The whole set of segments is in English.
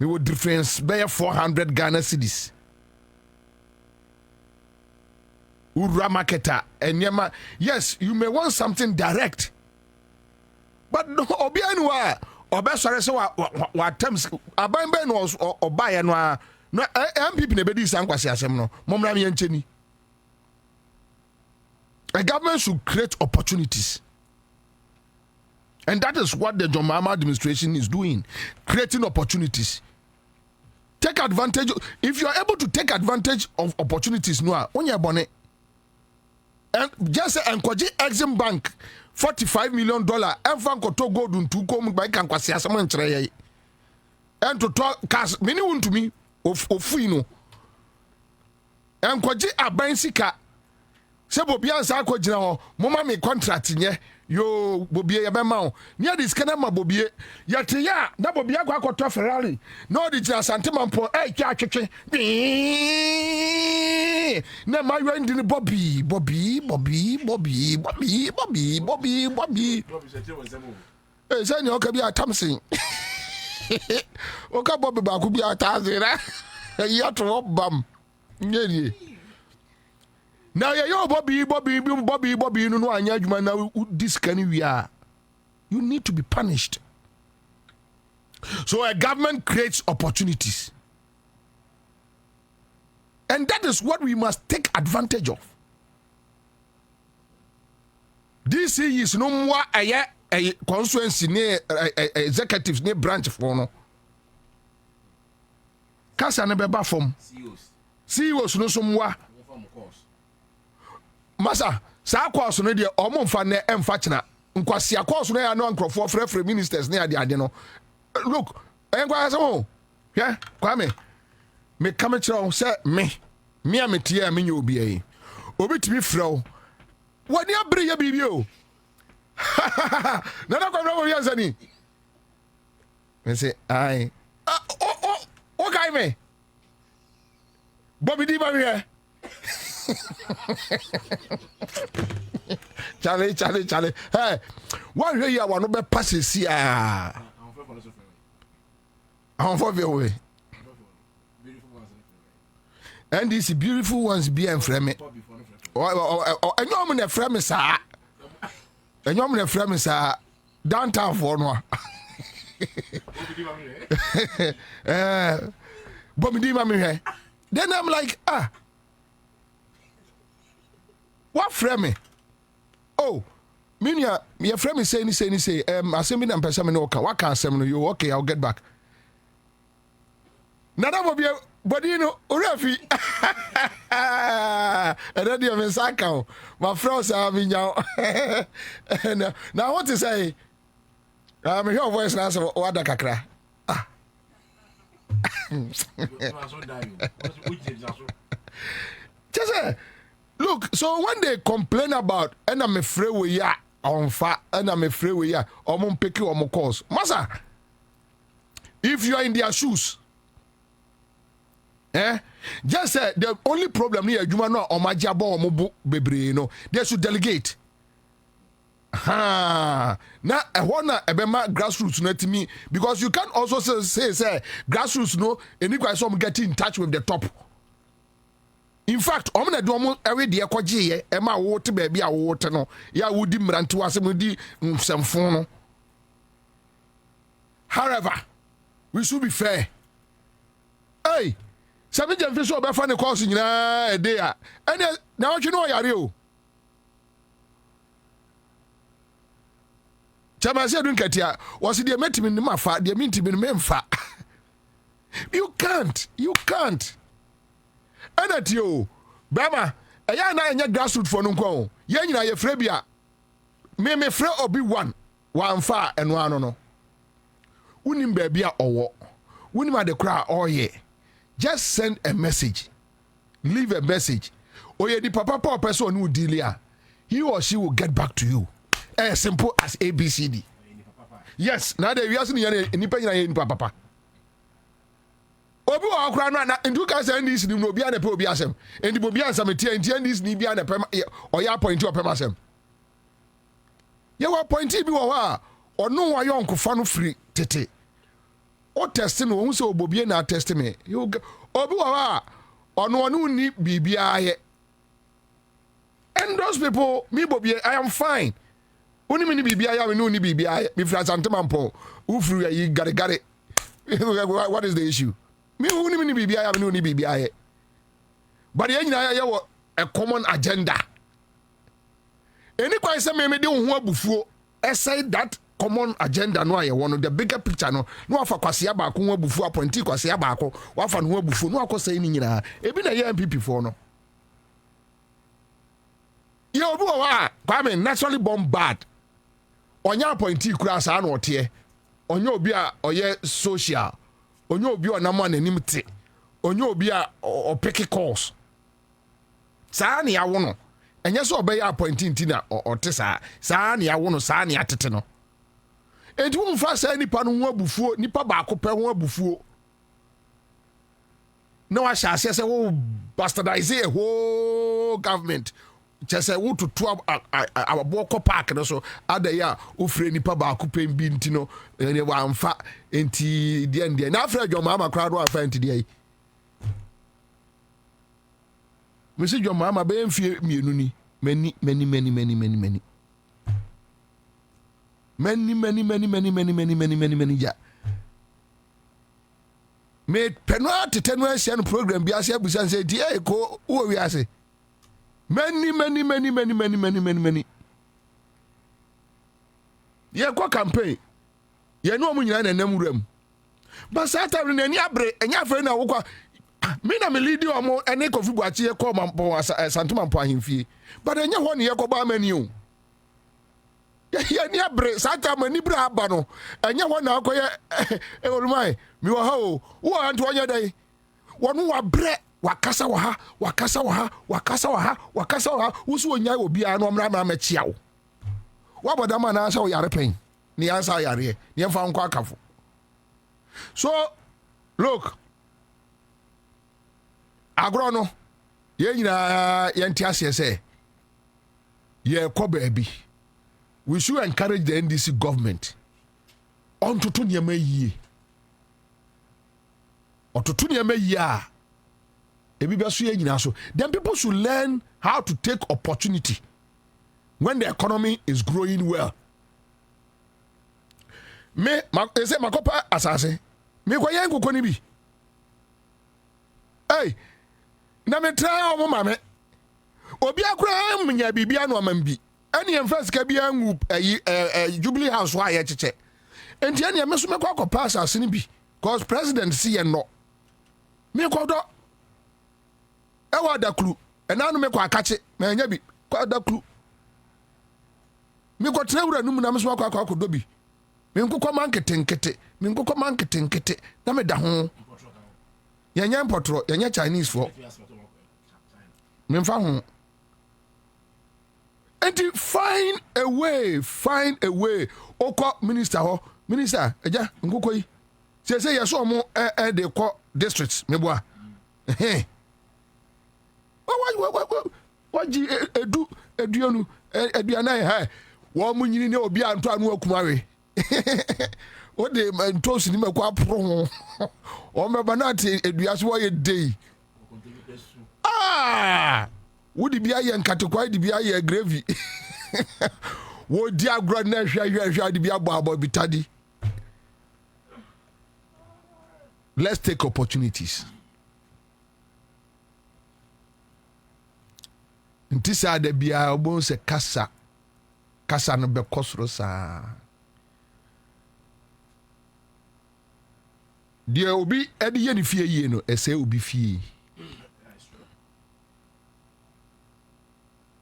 we would difference by 400 Ghana cedis. Ura marketer and yama. Yes, you may want something direct, but no obianwa or best what terms aban ben was or buy and no people nebedi sankwasi asem no momra me ncheni. A government should create opportunities. And that is what the John Mahama administration is doing, creating opportunities. Take advantage. If you are able to take advantage of opportunities, no, on your bonnet. And just encourage Exim Bank $45 million. And Franco to go to come by Kankwasi someone try. And to talk cash minimum to me of Fino. And Kwaji Abansika. Se Bobie Ansah ko gina ho moma me contract nye yo Bobie ya be ma ho nia dis kana ma Bobie ya te ya na Bobie akwato Ferrari no di gina santemampo twa atwetwe na ma yo ndi ni Bobie se ni o ka bi atamsin o ka Bobie ba ku bi atazira ya to bam nyeri. Now yo Bobie no anya adwuma na this can we are. You need to be punished. So a government creates opportunities. And that is what we must take advantage of. This is no more a constituency ne executives ne branch for no. Kasa na beba form. CEOs no somwa. Masa sa course no de omomfa na emfa kina nkwasi course no ya no ankrofo frefre ministers na ade no look enkwa asemo hwe Kwame me come kire say me ametie me nya obi ayi obi timi frɛ wani abre ya bibi o na Kwame wo yansa ni me say ai o kai me Bobie di ba me Charlie. Hey, one way you want to be passes here. I'm for the way. And these beautiful ones be and frame it. And you're in a frame, sir. And you're in a frame, sir. Downtown for no. Bobie di mami. Then I'm like, what frame? Oh, Minya, your friend is saying, I send me them person no okay. What can send you? Okay, I'll get back. Nada Bobie, but you know, Urafi. And then you have a my friends are having now. Now what to say? I'm here voice now. So what the kakra? Just look, so when they complain about and I'm afraid we are on fire and I'm afraid we are on pick you on course. Masa, if you are in their shoes, just say the only problem here, you know, on my job or mobu bebre, no, they should delegate. Now I wanna ebema grassroots not to me because you can also say grassroots no, and you guys some get in touch with the top. In fact, I'm gonna do almost every day. Kwaji, Emma water baby, a water no. Ya would run to us and some phone. However, we should be fair. Hey, some fish over funny course in a day. And now you know you. Chama said, "Don't get here." Was it the met him in the mafa? The mean to be memfa. You can't. And at you, Bama, a young na grassroots for no. Yen na ye frebia. Me fre obi one far and one no. Unim baby or unim the cry or ye. Just send a message. Leave a message. Or ye the papa person who deal here. He or she will get back to you. As simple as ABCD. Yes, now they are saying any papa. Obi wa okra no na ndu ka say ndis ni no obi ana pe obi asem endi obi ansam tie ndis ni bi ana pe o ya point o pe asem ye wa point bi wo ha ono wa yonkofo no free tete o testing no who say Bobie na test me obi wa ono ni bibia ye. And those people, me Bobie, I am fine. Only me ni bibia ya, me no ni bibia. Me fra santemampo. Ufru ya gare. What is the issue? Me only me ni bibia ya, me no ni bibia. But the nyina ya a common agenda. Any kwa say me de ho abufuo. Say that common agenda no aye one of the bigger picture no afa kwase ba ko ho abufuo appointee kwase ba ko wa fa no abufuo no akosai ni nyina. Ebi na ye MPP for no. Ye obi wa Kwame naturally born bad. Onya appointee kura sa na ote. Onya obi a oye social. Onya obi onam ananim te. Onya obi a opeke calls. Sa na ya wono. Enye so obey appointee ntina ote sa na ya wono sa na atete no. Enti wo mfa sa nipa no ho abufuo, nipa ba ko pe ho abufuo. No wa sha se wo bastardize a whole government. Chese wo to aboboko park no so adaya ofre nipa ba ko pem bi ntino ene wa mfa enti de na afra dwoma ma kra do afa enti de mesi dwoma ma be mfie mienu ni mani ja me penwa tetenu asian program bi ase abusan say di e ko wo wi ase many. Ye kwa campaign. Ye no mu nyina na nam wuram. But Saturday na ni abre, enya afa na wo kwa. Me na me lead omo ene kofi buachi ye ko mampo santuma mpo ahemfie. But enya ho ne ye ko ba mani o. Ye ni abre Saturday mani bra aba no. Enya ho na akoye e olumai. Mi wo ha o. Wo anto onya dai. Wonu wa bre wakasa wa ha wusu onya obi a no mra machia wo waboda ma na sha wo yare pen ni Ansah yare ni emfa nko akafo. So look agro no ye nyina ye ntiase say ye ko baabi we should encourage the NDC government on to niam yie ototo niam yie a then people should learn how to take opportunity when the economy is growing well. Me say makopa asase me kwa yen kokoni bi hey na me try o mama me obi akura mnya bibia no amambi ene en first ka bia ngu Jubilee House wa ye cheche enti ene me so me kwa akopa asase ni bi cause president see ye no me kwa do ewa daklu enanu me kwa akache na enya bi kwa daklu me kwa trewura numu na me so kwa akodobi me nkokọ manketenkete na me da ho yenya impotro yenya Chinese for me mfa ho enti find a way okọ minister eja nkokọ yi se yeso mo de ko districts me boa waji eduanu eduanai ha wo munyini ne obi anto anu akumawe o de ntosi ni mekwa pro ho o meba na te eduase wo ye dey wodi bia ye nkatekwa di bia ye gravy wo di agro na hwa di bia abo bitadi. Let's take opportunities. Ntisa de bia obo se kasa no be kosoro sa die obi edi ye ni fie yie no ese obi fie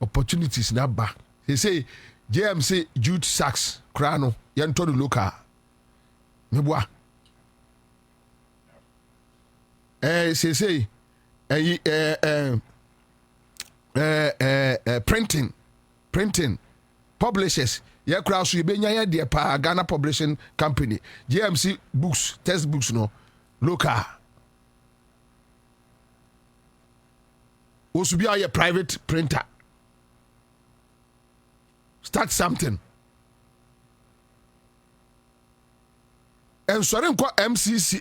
opportunities na ba they say JMC Jude Sachs krano ye nto do local meboa say printing publishers ye kura so ye benya ye de pa Ghana Publishing Company JMC books textbooks no local osubi a private printer start something and sorry MCC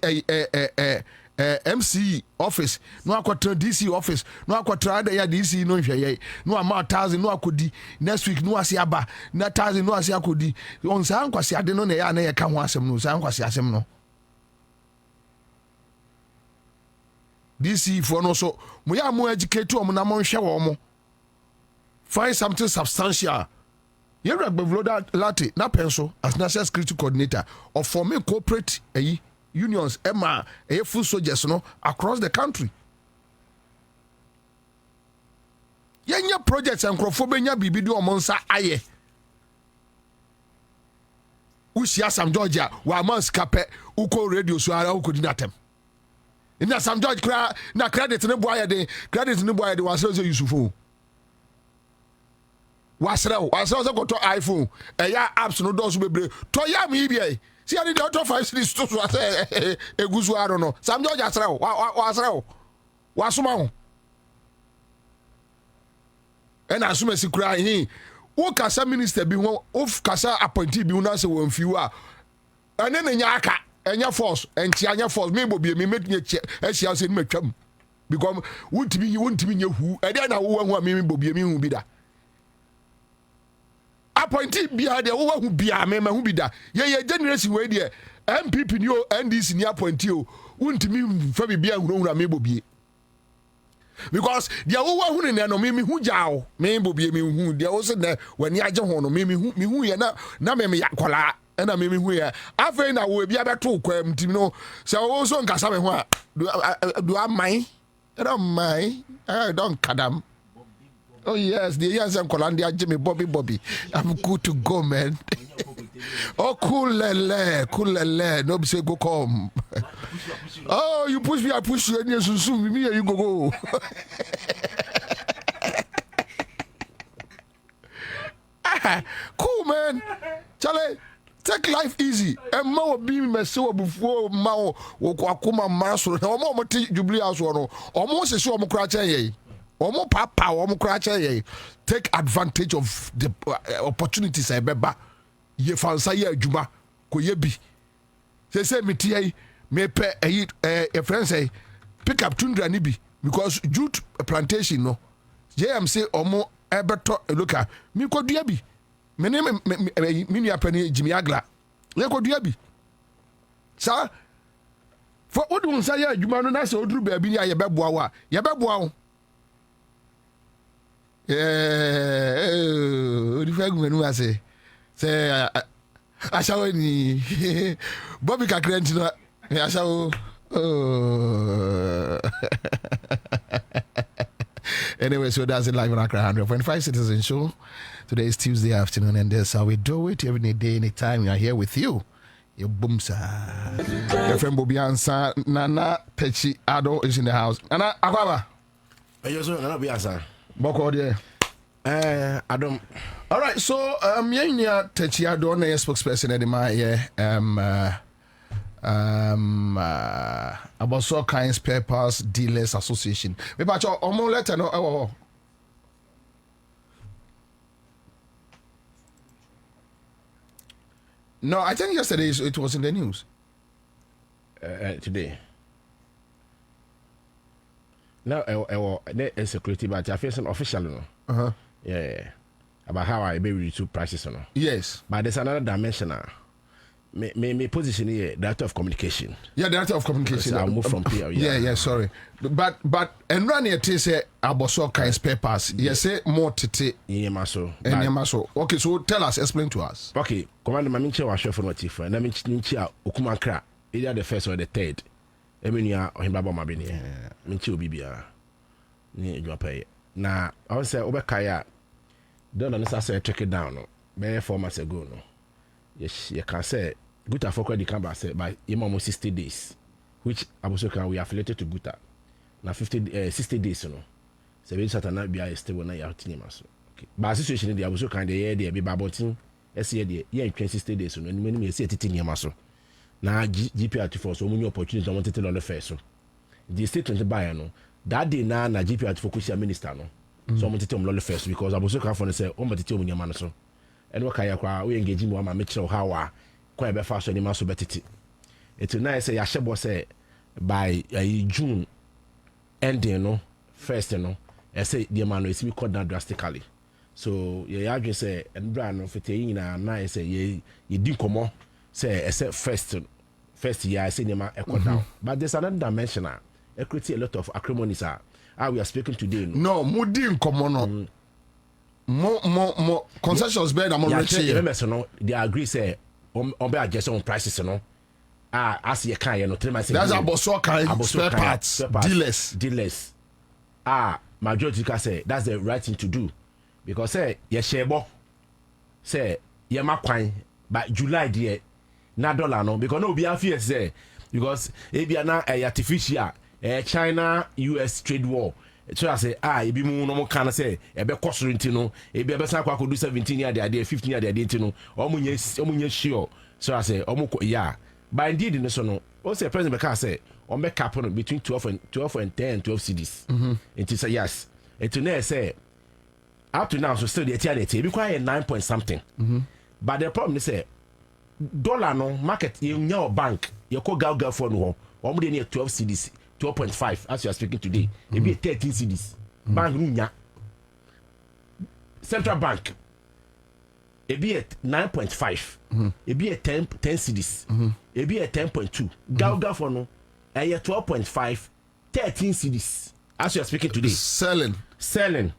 MC office no akwatra DC office no akwatra da ya DC no hweye no ama 1000 no akodi next week no ase aba na 1000 no ase akodi on sa ankwase ade no na ya na ye ka ho asem no sa ankwase asem no DC for no so mo ya mo educate o mo na mo hwe wo mo find something substantial. You rag Bevloda Latte na penso as national security coordinator of forming corporate unions Emma full soldiers no across the country. Yenya projects and crofobenya bibi do omonsa aye. Usia Sam Georgia wa man skape uko radio so ara uko dinatem. Ina Sam George kra na credit ne boya de was so Yusufu. Wasrel so go to iPhone ya apps no do so bebre to ya me bia. See I the auto 5 cities to say eguzu aro no Sam George asrel wasrel wasoma ho and asuma si kura hin wo kasa minister bi ho of kasa appointee bi una se won fiu a ene na nya aka enya force enti anya force me Bobie me metunye ehia se ni matwam because wontimi nya hu e dey na wo hu a me Bobie me hu bi da appointee bia de wo hu bia me hu bi da ye generation we de MPP ni o NDC ni appointee o wontimi fa bia hu me Bobie because dia wo hu ne no me hu jao me Bobie me hu dia wo se na wani age ho no me hu ye na me yakola na me hu ye afei na wo bia beto kwam tim no se wo so nkasa me ho a do amai I don't kadam. Oh yes, the years in Colombia, Jimmy Bobie. I'm good to go, man. Oh, cool, no be say go come. Oh, you push me, I push you, and you soon me, you go. Cool, man. Charlie, take life easy. And more be me so before Mao Wakuma Maso. No more Jubilee House or almost a show of Cratchay. Omo papa omo kracha ye take advantage of the opportunities e beba ye fansa ye adwuma ko ye bi say me tie me pe e friends say pick up tundra ni bi because jute plantation no JM say omo ebeto loka mi ko dua bi me ne me nua pani Jimmy Agla ye ko dua bi sa for odun say adwuma no na say oduru ba bi ni ye beboa wa ye beboa wo say Asha ni Bobie Accra100 Asha anyway, so that's it live on Accra100 25 Citizen Show. Today is Tuesday afternoon, and that's how we do it every day, anytime. We are here with you. Your boomsa. Your friend Bobie Ansah, Nana Pechi Ado is in the house. Nana Akwaba. Nana Ansah. Boko there. I don't. All right, so yeah, Techiado na spokesperson at my about so kinds spare parts dealers association. Me ba cho omo letter no No, I think yesterday it was in the news. Today. Now, security, but I feel some official, no. Yeah. About how I be reduce prices, no. Yes. But there's another dimension. My position here, director of communication. Yeah, director of communication. I'll move from here. Yeah, sorry. But and run here to say about so kind spare parts. Yes, say more tete. Yemaso. Okay, so tell us, explain to us. Okay, Commander Maminche was chef for no chief, and I mean Okumakra, either the first or the third. Eminia or Himbaba Mabini. Minchi Bibia. Ni pay. Now, I would say Obekaya. Don't necessarily check it down. Bare 4 months ago, no. Yes, you can say Guta for credit can say by almost 60 days, which Abusoka we affiliated to Guta. Now 60 days, you know. So we start not be a stable na ya tinemaso. Okay. But situation the Abusoka the year there be babotin. Year there, yeah, 60 days, you know. Many me say tinemaso. Now GPR for so many opportunities I wanted to on the first. So the statement buy no. That day na GPR for kusia minister no. So I wanted to on the first because Abusoka for say o matete o nyama no so. And what kaya kwa we engage me ma make sure how kwa be fa so ni ma so betiti It's nice say yashebo say by June ending no first no I say the man is we cut down drastically. So yeah I just say and brand no fit na say ye di komo say except first year I say the man cut down. But there's another dimension create a lot of acrimonies how we are speaking today. No, mudi in common more concessions better than more rich. No, they agree say on be adjust on prices no. As you can no tell myself. That's about so kind spare parts dealers. Majority can say that's the right thing to do because say ye shebo say ye makwan but July there na dollar no because no be afia say because e be na artificial China US trade war so I say e be mu no mo kan say e be kosoro ntino e be san kwa do 17 year there 15 year there ntino omunye sure so I say yeah but indeed no so no o say president can say on be cap on between 12 and 10 and 12 cedis it is yes it to say up to now so still the eternity be quite 9 point something but the problem is say dollar no market you your bank you go gal for no omo dey near 12 cedis 12.5 as you are speaking today it be 13 cedis bank nunya central bank it be at 9.5 it be at 10 cedis it be at 10.2 gal for no 12.5 13 cedis as you are speaking today selling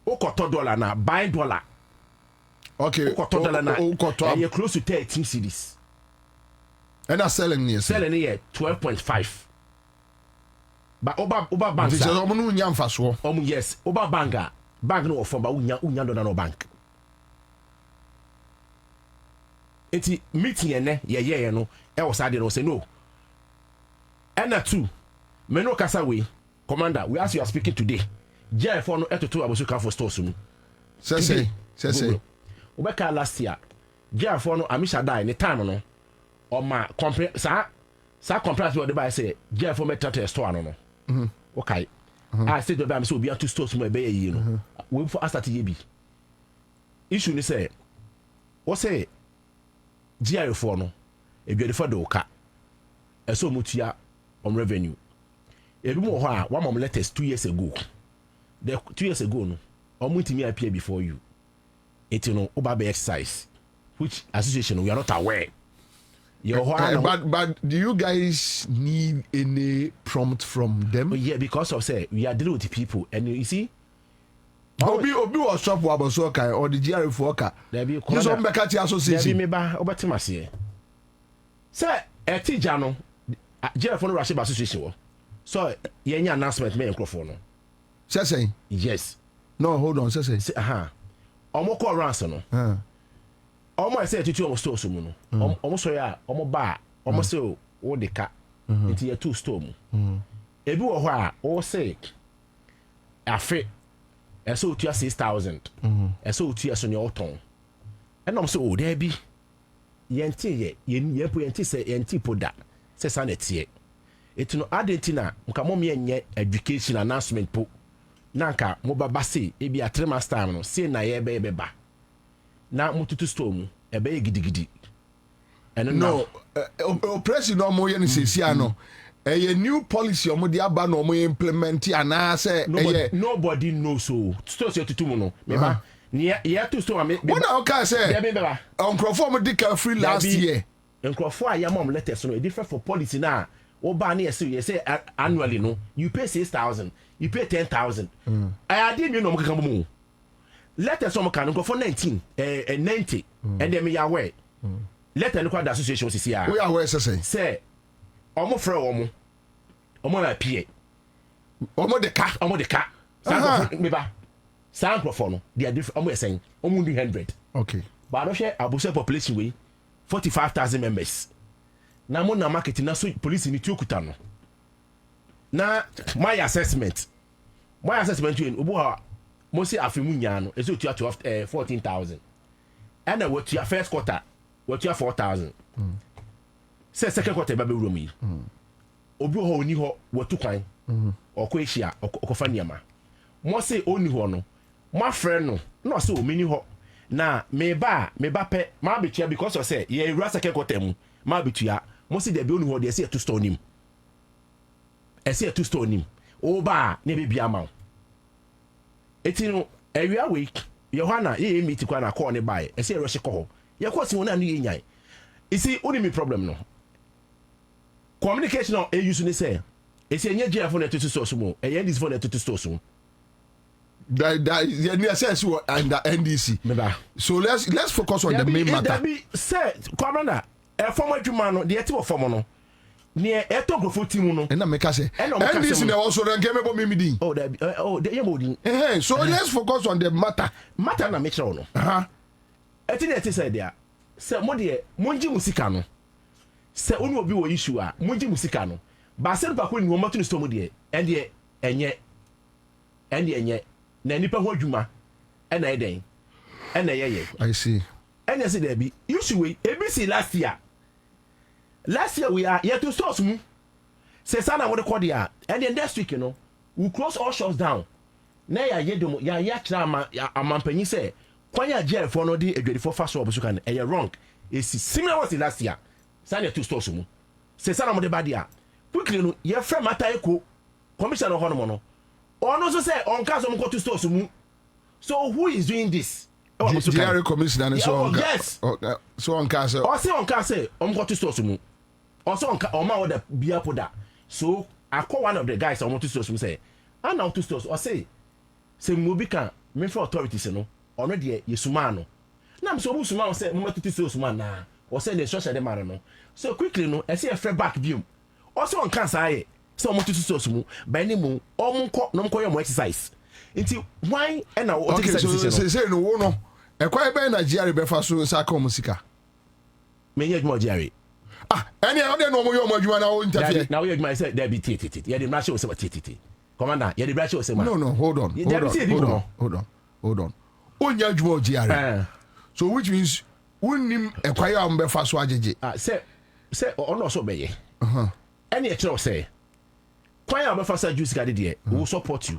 okoto dollar na buy dollar okay okoto dollar na you close to 13 cedis and are selling here 12.5 but oba bank this is omo nya mfaso yes oba bank no offer ba unya dollar no bank enti meeting ene ye no e was ade no say no and two me no kasa we commander we as you are speaking today Jeff for no etoto abosuka for stores mu say obeka last year Jeff for no amisha die ne time no o ma sa compress we dey buy say Jeff for meta to store no okay I say do be am say obi to stores mu e be yi no we for start ye bi issue ni say o say GR for no e bi for do ka e so mutua on revenue ebi mo ho a one mom letters 2 years ago the 2 years ago no omutimi appear before you it no oba be exercise which association we are not aware but do you guys need any prompt from them? Yeah, because of say we are dealing with the people and you see Obi was shop wa boso kai or the GR for ka you so mbeka ti association me ba obetimase say etija no GR for no rush association wo so yenya announcement me microphone no say yes no hold on say omo call ransom no omo say tutu omo store so mu no omo so ya omo ba omo say o de ka nti ya two store mu ebi wo ho a o say afi eso otua 6000 eso otua so ne oton and omo say o there bi yenti yenti say yenti poda say sanetie etino adentina nka mom yenye education announcement po nanka mo baba say e bi atrema time no say na ye be ba na mututu store mu e be gidigidi and no operation no mo ye ni sesia no a new policy omo di aba no mo implement ana say nobody knows so store say tutu mu no me ba ye to store me what na okay say onkrofo mo dika free last year onkrofo aya mom letters no e different for policy na o ba na you say annually no you pay 6,000 you pay 10,000 I did you know mo kan mo letters some kan go for 19 90 and them ya aware letter no the association sisi ya we are aware say omo frɛ omo na pie omo de ka me ba sample for no they are different omo saying omo do 100 okay but no share abuse population we 45,000 members na mo na market na so police ni tuokuta no na my assessment you obo ha mo say afimu nya no eso tua 14,000 and what your first quarter what your 4,000 say second quarter ba be wuro mi obi ho oni ho watu kwan okọ ehia okofa niama mo say oni ho no my friend no say o mini ho na me ba pe ma betua because of say ye second quarter mu ma betua mo si de bi onu ho de say to store nim e say to store nim o ba na be bia ma eti no ewia we Yohana ye meet kwa na call ne buy e say rush ko ho ye ko si wona no ye nyan isi oni mi problem no communication e use ne say e say enye gf na to store so mo e ye this phone na to store so that yeah near says and the NDC. So let's focus on the main matter. There be say Kwabena e form adwuma no de eti wo form no ne e to grofo team no and na make say NDC na also rank me me din. Oh there be the yemodin. So let's focus on the matter na make sure no. Eti na eti say there say mo de monji musika no say onu obi wo issue a monji musika no ba se pa ko ni wo mato ni sto mo de enye na nipa ho adwuma e na eden e na yeye I see and you see there be usually ABC last year we are yet to source mu say sana what call there and then next week we close all shops down na ya yedom ya kira amampanyi say kwan ya jail for no di edwedifo fa so obusu kan e wrong is similar what last year sana to stores mu say sana mo de ba dia quickly no ye frame atayeko commissioner ho no ono so say on case mo to stores mu so who is doing this GRA commissioner and so on. Yes. So on case or say on case go to stores mu also on ma the bia poda so I call one of the guys on to stores mu say and now to stores or say mo bi kan me for authorities no ono de yesuma no na me so bu suma say mo to stores mu na or say the social dem no so quickly no I say a free back view also on case aye so mo to stores mu by ni mu o mo nko no nko mo exercise nti why na o take exercise so say no wo no e kwa be na GRA be fa so sa ka musika me ye mo GRA any other no mo yo mo adwuma na o interfere now you adwuma say there be titi ye the match o say titi commander ye the match o say ma no hold on onya adwuma GRA so which means unnim e kwa ya be fa so ajeje say ono so be ye any e kire say kwa ya be fa so juice gade de we support you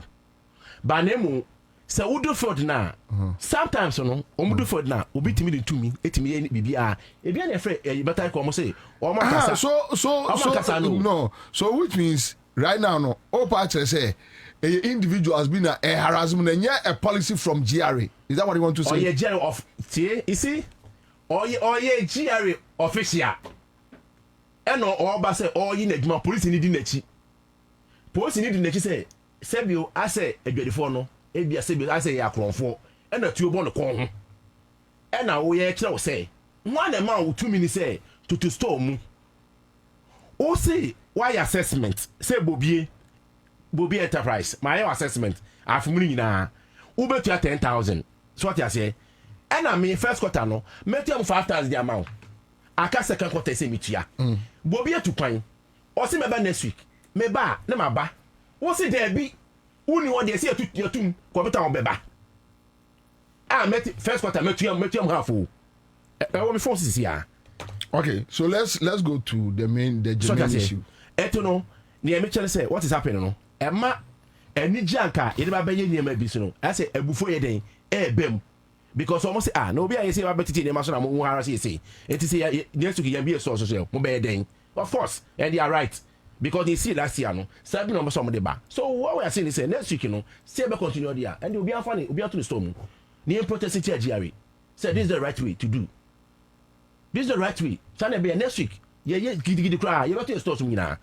but nemu say we do fraud na sometimes no o do fraud na obi timi de tumi etimi ye bibia e bia na frɛ better ko mo say o ma kasa so no so which means right now no all part say a individual has been a harassment and a policy from GRA. Is that what you want to say? Or ye GRA of you see or ye GRA official and or ba say or ye na police need n'achi police need n'achi say sebio ase adwadifo no ebia sebio ase ya kronfo e na tuo bo no kon ho e na wo ye kire wo say one na man wo 2 minutes say to store mu o say why assessment say Bobie enterprise my assessment afumuni nyina wo betua 10,000 so what you say e na me first quarter no metua 5,000 the amount aka second quarter say metua Bobie tukwan o say meba next week meba na maba wo say there be uni one dey say yatum computer on beba met first quarter metua half o we me phone here. Okay, so let's go to the main issue. Eto no ne me say what is happening no ema eni janka ye ba beye niema bi so no I say ebufo ye den bem because almost say no be I say ba betiti niema so na mo hara say it is say next week ya be so mo be den of course and they are right because they see last year no 7 numbers some dey ba so what we are saying is say next week no say be continue there and will be funny will be to the storm ni protest to GRA say this is the right way to do this is the right way sana be next week ye gidi cry you got to store some nyina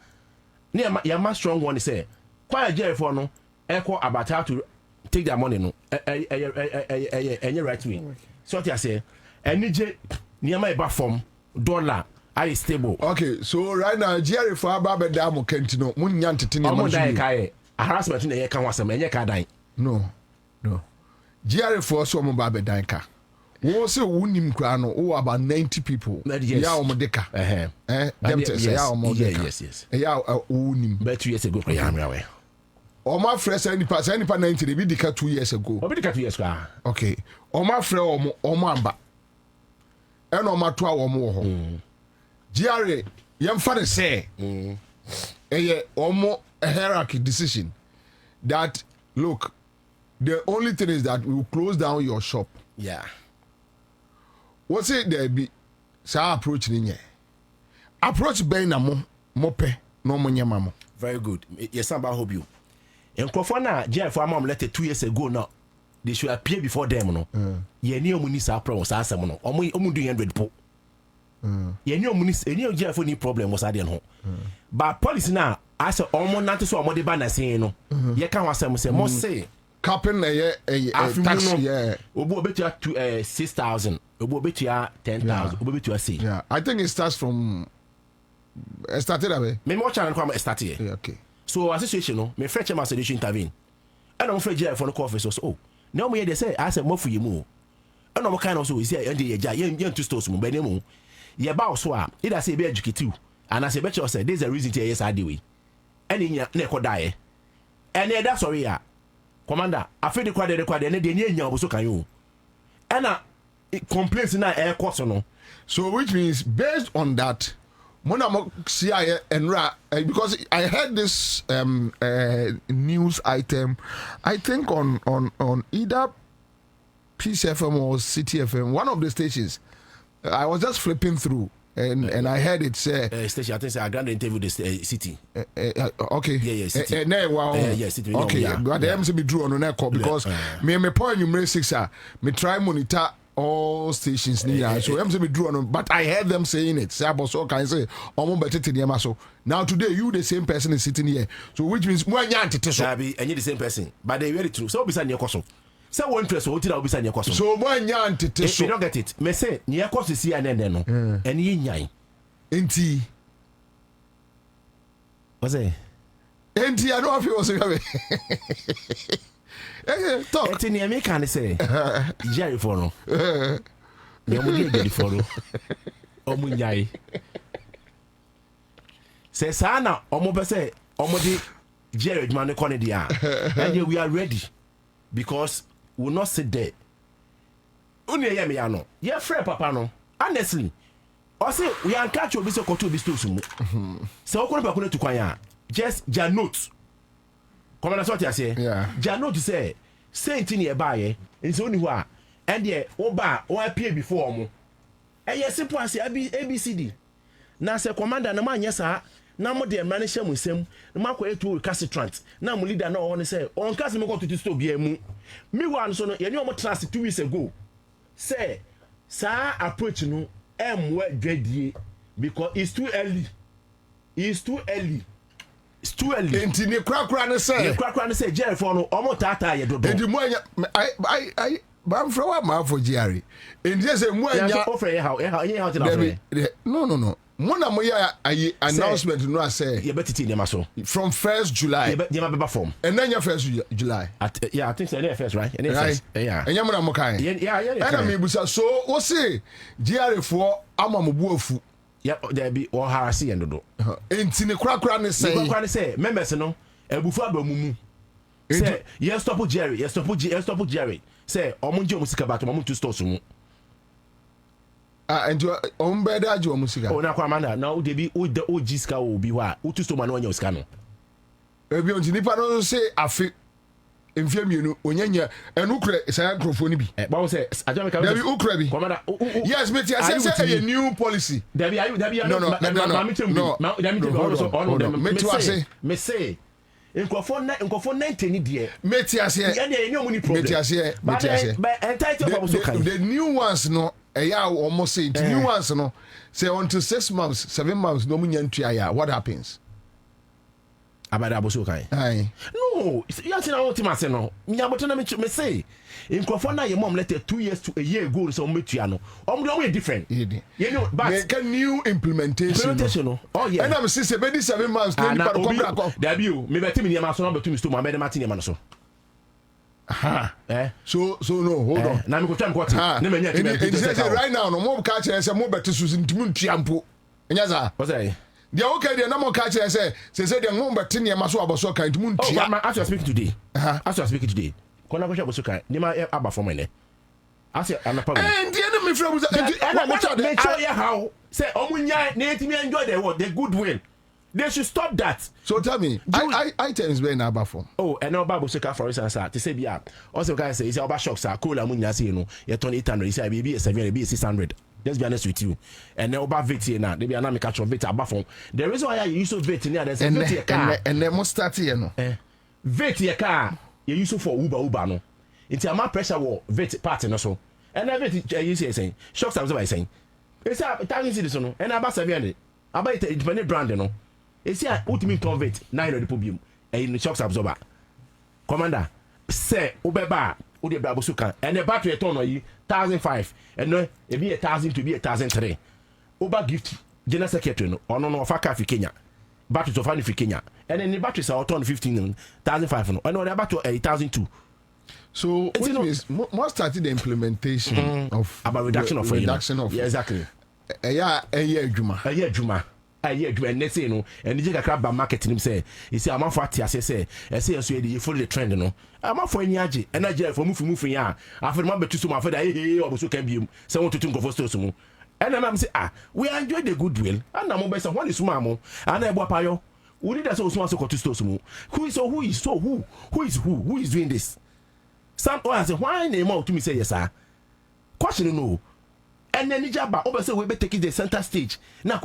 na ya strong one say kwaya GRA for no echo about how to take their money no any right way so what you say any je niama e ba form dollar are stable. Okay, so right now GRA for Ababa Damo Kentino, Munyan Titini. Harassment in the Kawasam and Yakadai. No. GRA for some Baba Danka. Wo se wunim krano o about 90 people. Ya omodeka. Them say ya omodeka. Yes. Ya wunim. But 2 years ago ya amrawe. O ma frɛ any pa 90 be dika 2 years ago. O be dika 2 years ka. Okay. O ma frɛ o mo amba. E no ma to a wo mo wo ho. GRA yemfa ne say a hierarchy decision that look the only thing is that we will close down your shop. Yeah. What's it there be sa approach ni nye approach bɛn na mo pɛ na mo nyɛ ma mo. Very good. Yes, I hope you. And Kwabena, Jeff, for mom letter 2 years ago now. They should appear before them, no. Ye near Munisa problem was asked no. Omu doing 100 po. Ye near Munis, any Jeff any problem was adding home. But policy now, I said almost not so more the banner saying no. Ye can't was say must say. Capping a tax, yeah. Obo bet you to 6,000. Obo bet you 10,000. Obo bet you say. Yeah, I think it starts from. Started away. Me more channel come start here. Yeah, okay. So association no, me French master they should intervene. And I'm afraid Jeff for the coffee so oh. Now me they say I said more for you more. And I'm kind of so is here and the yeah two stores mo be name. Ye ba so a either say be educate you and I say bet you say there's a reason to yes I do we. And in na ko die. And that's sorry ya. Commander, I feel the quad and the nya so can you. And complaints na air course no. So which means based on that because I heard this news item, I think on either Peace FM or City FM, one of the stations. I was just flipping through and I heard it say station. I think I got the interview the City. Okay. Yeah, City. Yeah, City. Okay, but the MC drew on the because me point numeric 6 me try monitor all stations near so MCB drew on, but I heard them saying it. Say about so can I say so now today you the same person is sitting here, so which means more yanti so and you the same person, but they very true. So beside your question, so one interest what did beside your question. So more yanti so you don't get it. Me say near question see and then no and you nyai enti what's it enti I don't feel so talk. It's in the American say Jerry for no. You will get for no. Omunyai. Say sana omo say omodi Jerry man corner dia. And we are ready because we will not sit there. Uni ya me ya no. Ye frɛ papa no. Honestly. O say we an catch obi so koto obi sto sumu. Say okoro pa kono tu kwan ya. Just ja note. Comment that's what you say? Yeah. Jano to say thing buy it's only who and yeah, oba or appear before mo. And yes, simple as ABCD. Now say commander na man yes na mo de man share musem na ma ko etu recalcitrant na mo leader na on say on case me go to stop bia mu me one so no ye ni omo trust 2 weeks ago say sa approach no dwadie because it's too early. It's too early. It's too early. Enti ne krakra ne say. Ne krakra ne say Jerry for no omo tata ye dodo. Enti mo I ban from what ma for Jerry. Enti say mo anya offer ye how to na. No. Mo na mo ya announcement no say. Ye betiti ne so. From 1st July. Ye ma beba form. And then your 1st July. Yeah, I think so. First, right? And first. Yeah. And you mo kan. Yeah. And me busa so wo say Jerry for ama mo bu afu. Yeah, there be or harasi and do. Enti ne krakra ne say. Krakra ne say members no ebufu abamumu. Say yes stop Jerry. Yes stop Jerry. Say omunje omusika ba to omuntu store so mu. And you better do musika. Oh na kwa manda na de bi o de o jiska o bi wa o tu store ma na onya osika no. Ebi onti nipa no say afi mfiamienu onyanya enukre say microphone bi. Ba wo say ajameka Dabi ukre bi. Commander. Yes, but I say a new policy. Dabi no. Me say nkofo 90 ni de. Meti ase. Ya dey any omuni problem. Meti ase. The new ones no almost say the new ones no say until 6 months 7 months no munya ntua ya what happens abada aboso kai aye no you see na what him say no me aboto na me say nkofo na your mom letter 2 years to a year ago so metua no omo different you know but make a new implementation no oh yeah and I'm say 7 months then you come back there be you me betim ni ma so na betum sto ma me de matini ma no so so no hold on na me ko twa mkoti na me nya right now no mo ka chere say mo betu so ntimi ntuampo enya za what's that they okay they na mo ka chere say they mo betu ne ma so aboso kan ntimi ntua oh as you speaking today kona ko sha aboso kan ni ma aba for me as I'm not and the me from and make sure you how say omunya na etimi enjoy the goodwill. They should stop that. So tell me, items be na aba form. Oh, and now Bible say for instance, to say bia. Also guys say it's about shocks are cool amunya say no. You turn 800, you say be 700, be 600. Just be honest with you. And then about VT now, they be an catch of VT above. The reason why you use VT now, there's a VT car. And then must start here no. VT car you use for Uber no. It's a more pressure war VT party no so. And then VT you see saying shocks as I saying. It's a 1,000 cedis no. And about 700. About it dependent brand no. It's a ultimate convert 900 podium. And shocks absorber. Commander, say Ubeba. Udi Brabusuka and the battery at 1,005 and no it be 1,000 to be 1,003. Uber gift general secretary no or no for Kenya batteries of for Kenya and then the batteries are 15,005 no and no the battery 1,002. So which means more started the implementation of about reduction of yeah, exactly a year Juma. And they say no, and you grab by marketing say, you see, I'm off what I say, so you follow the trend, no. I'm off for any age, and I just for moving ya. After my better to my father, hey, or so can be someone to think of us to. And I'm say, we enjoy the goodwill, and I'm best one is mammo, and I wapayo. Who did us also to Stosumu? Who is who is doing this? Some say, why name out to me say yes, sir? Question no. And then Nijaba over we be taking the center stage. No,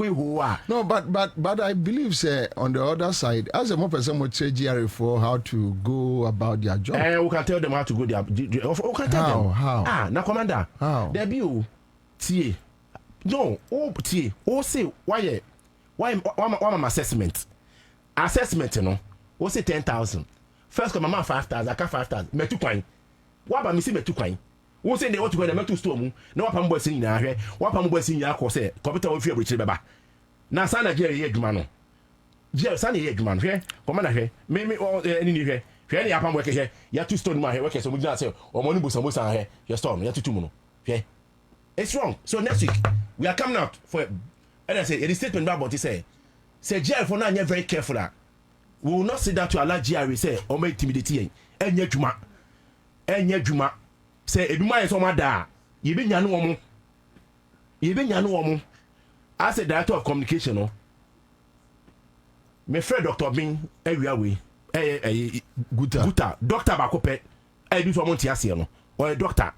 but I believe say on the other side, as a more person would say GRA for how to go about their job. We can tell them how to go their we can tell them. How? Now commander. How? There be TA. No, TA. Say why assessment. Assessment, you know. Say 10,000. First come my 5,000, I 5,000. Me 2 coin. What about me see me 2 coin? Who say they want to go to store mu na wapam boy sin na hwe wapam boy sin ya ko say computer won fi abrechi beba na sa na gere ye adwuma no je sa na ye adwuma no hwe koma na hwe me ani ni hwe hwe na yapam boy ke hwe ya tu store mu hwe we ke so mu gina say o mo ni busa mu san hwe ya store no ya tutu mu no hwe it's wrong. So next week we are coming out for and I say the statement about it say GR for na very careful. We will not sit down to allow GR say o ma intimidate yen enya adwuma say eduma is oma da ye be nya no omo as a director of communication no me friend Dr. Bin area we guta doctor ba ko pe bi for monti ase no or doctor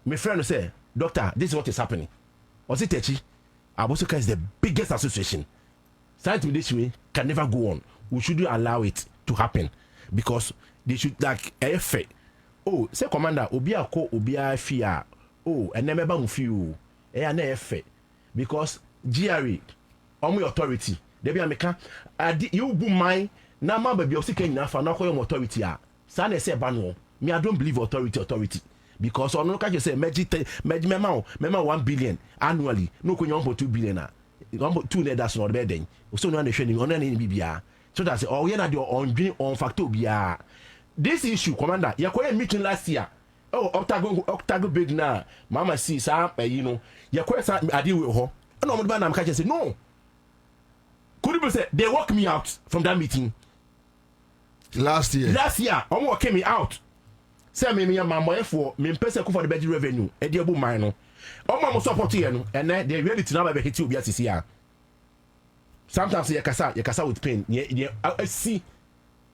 me friend say doctor this is what is happening was it techi Abosoka is the biggest association. Science this way can never go on. We shouldn't allow it to happen because they should like effort. Oh, say commander, obia ko obia fear. Oh, and never bang few. Na effort because GRA, omo authority. They be ameka. You boom my na ma baby osika nyina fa na koyo authority a. Sa na say ba no. Me I don't believe authority because ono ka je say mema 1 billion annually. No ko 1.2 billion a. 1.2 na that's not better. So no na hwe ni ono na bibia. So that's oh yeah na the on factor bia. This issue, commander, you had a meeting last year. Oh, Octagon big now. Mama sees, you know, you had a deal with her. And I'm going to say, no. Could you say, they walked me out from that meeting? Last year, I'm walking me out. Say, me, my wife for me, person for the better revenue, a dear boom mine. Oh, Mamma support you, and then they really to know about hit you, BSCR. Sometimes you can with pain. I see.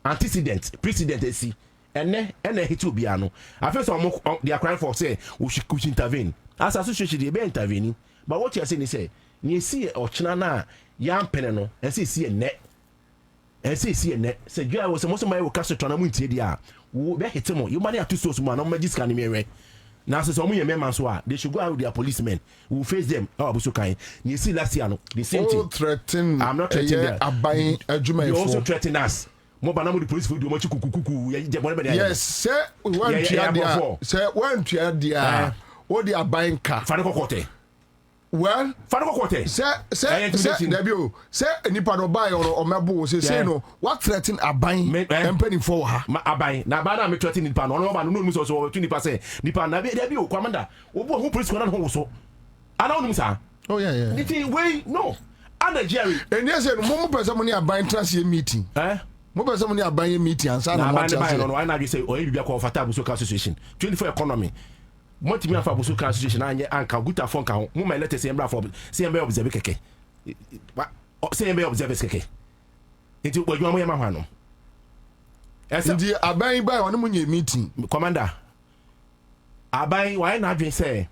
Antecedent, precedent, see, and then hit to piano. I feel some they are crying for say we should intervene. As association, they be intervening. But what you are saying is say, you see or Chinana, young penano, and see a net. And see a net. Say, you was most of my cast to Tonamunti, dear. Who be hit you money have to source man on magic scanning me. Now, so some members they should go out with their policemen who face them. Oh, Busukai. You see last year, the same thing. Threaten. I'm not threatening them. Buying a Juma. You also threaten us. The police will do much yes, sir. We went to there. Sir, went to there. What they are buying car. Fanokote. Well, Fanokote. Sir, debut. Sir, nipa no buy or mabu. Say no. What threaten are buying and penny for her? I buy. Now, bad me threatening nipa. No man no muso so 20%. Nipa na debut commander. Who police ko na ho so. I don't know sir. Oh yeah. Nitin way no. And Jerry. And yes, mo person money are buying trans meeting. Mobile somebody are buying meeting and sign why not you say or you be called for Busuka Association 24 economy multi me for Busuka Association and anka guta phone ka mo my letter say mbra for say mbra observe keke say mbra observe keke nti odwa mo yema hwano nti aban buy on mo nye meeting commander aban why not you say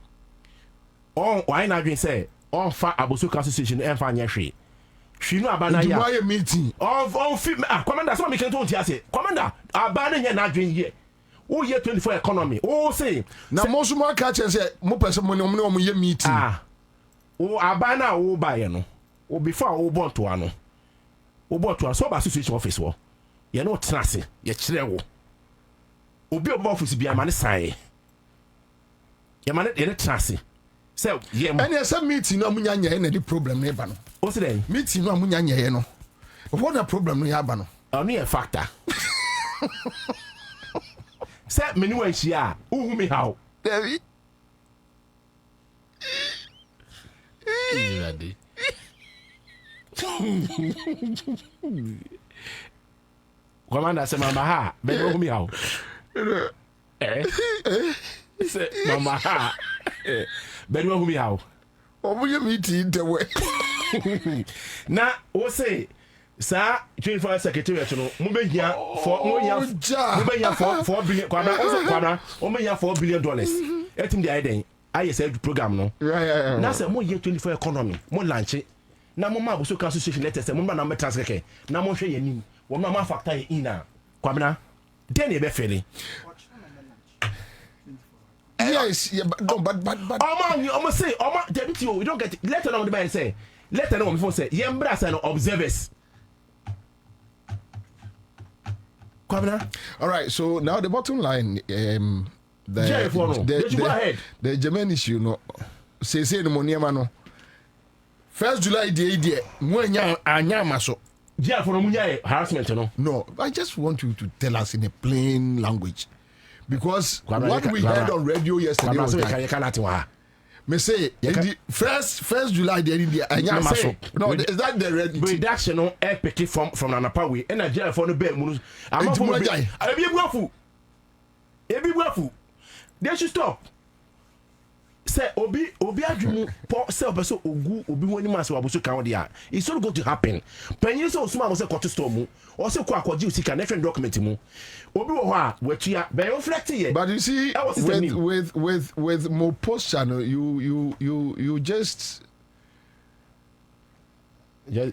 why not dream say on fa Abosuka association and fa nyehwe hwe no abana ya why a meeting of commander so me kan to ntia say commander abana nya na dream here o year 24 economy o say na mo so mo ka say mo person mo ne mo ye meeting o abana o ba ye no o before o born to ano o born to so ba association office wo ye no trase ye kire wo obi o office bia ma ne sai ye ma ne trase say ye mo any say meeting no amunya nya na the problem na eba no o say meeting no amunya nya no what the problem no ya aba no only a factor say me ni wan hia uhu me how David ready. Commander say mama ha be uhu me how say mama ha be uhu me how omo ye meeting the way na o say sa 24 secretariat no mo be hia for mo be hia for 4 billion kwabra o me hia $4 billion etim dey den aye say program no na say mo ye 24 economy mo launch na mo ma Abosuka association letter say mo na me transfer na mo hwe yanim wo ma factor ye ina kwabna den e be fele yes yeah, but Omo say Omo deputy you don't get letter no the say letter no me say yembra say no observers. All right, so now the bottom line, the German issue, no, say the money, no. 1st July, the maso. Harassment, no. No, I just want you to tell us in a plain language, because what we heard on radio yesterday was that. Me say the first July there in the maso. No, is that the red reduction on air picket from Anapa way and a jail for the bed munus. I'm not going to be wafu. They should stop. Say obi adwumu po say obeso ogu obi woni maso Abosuka dia. It's not going to happen. Penyin say osuma mo say koto store mu. O say kwa akwaji usika na friend document mu. Obi wo ho a watua be reflect here. But you see with more post channel you just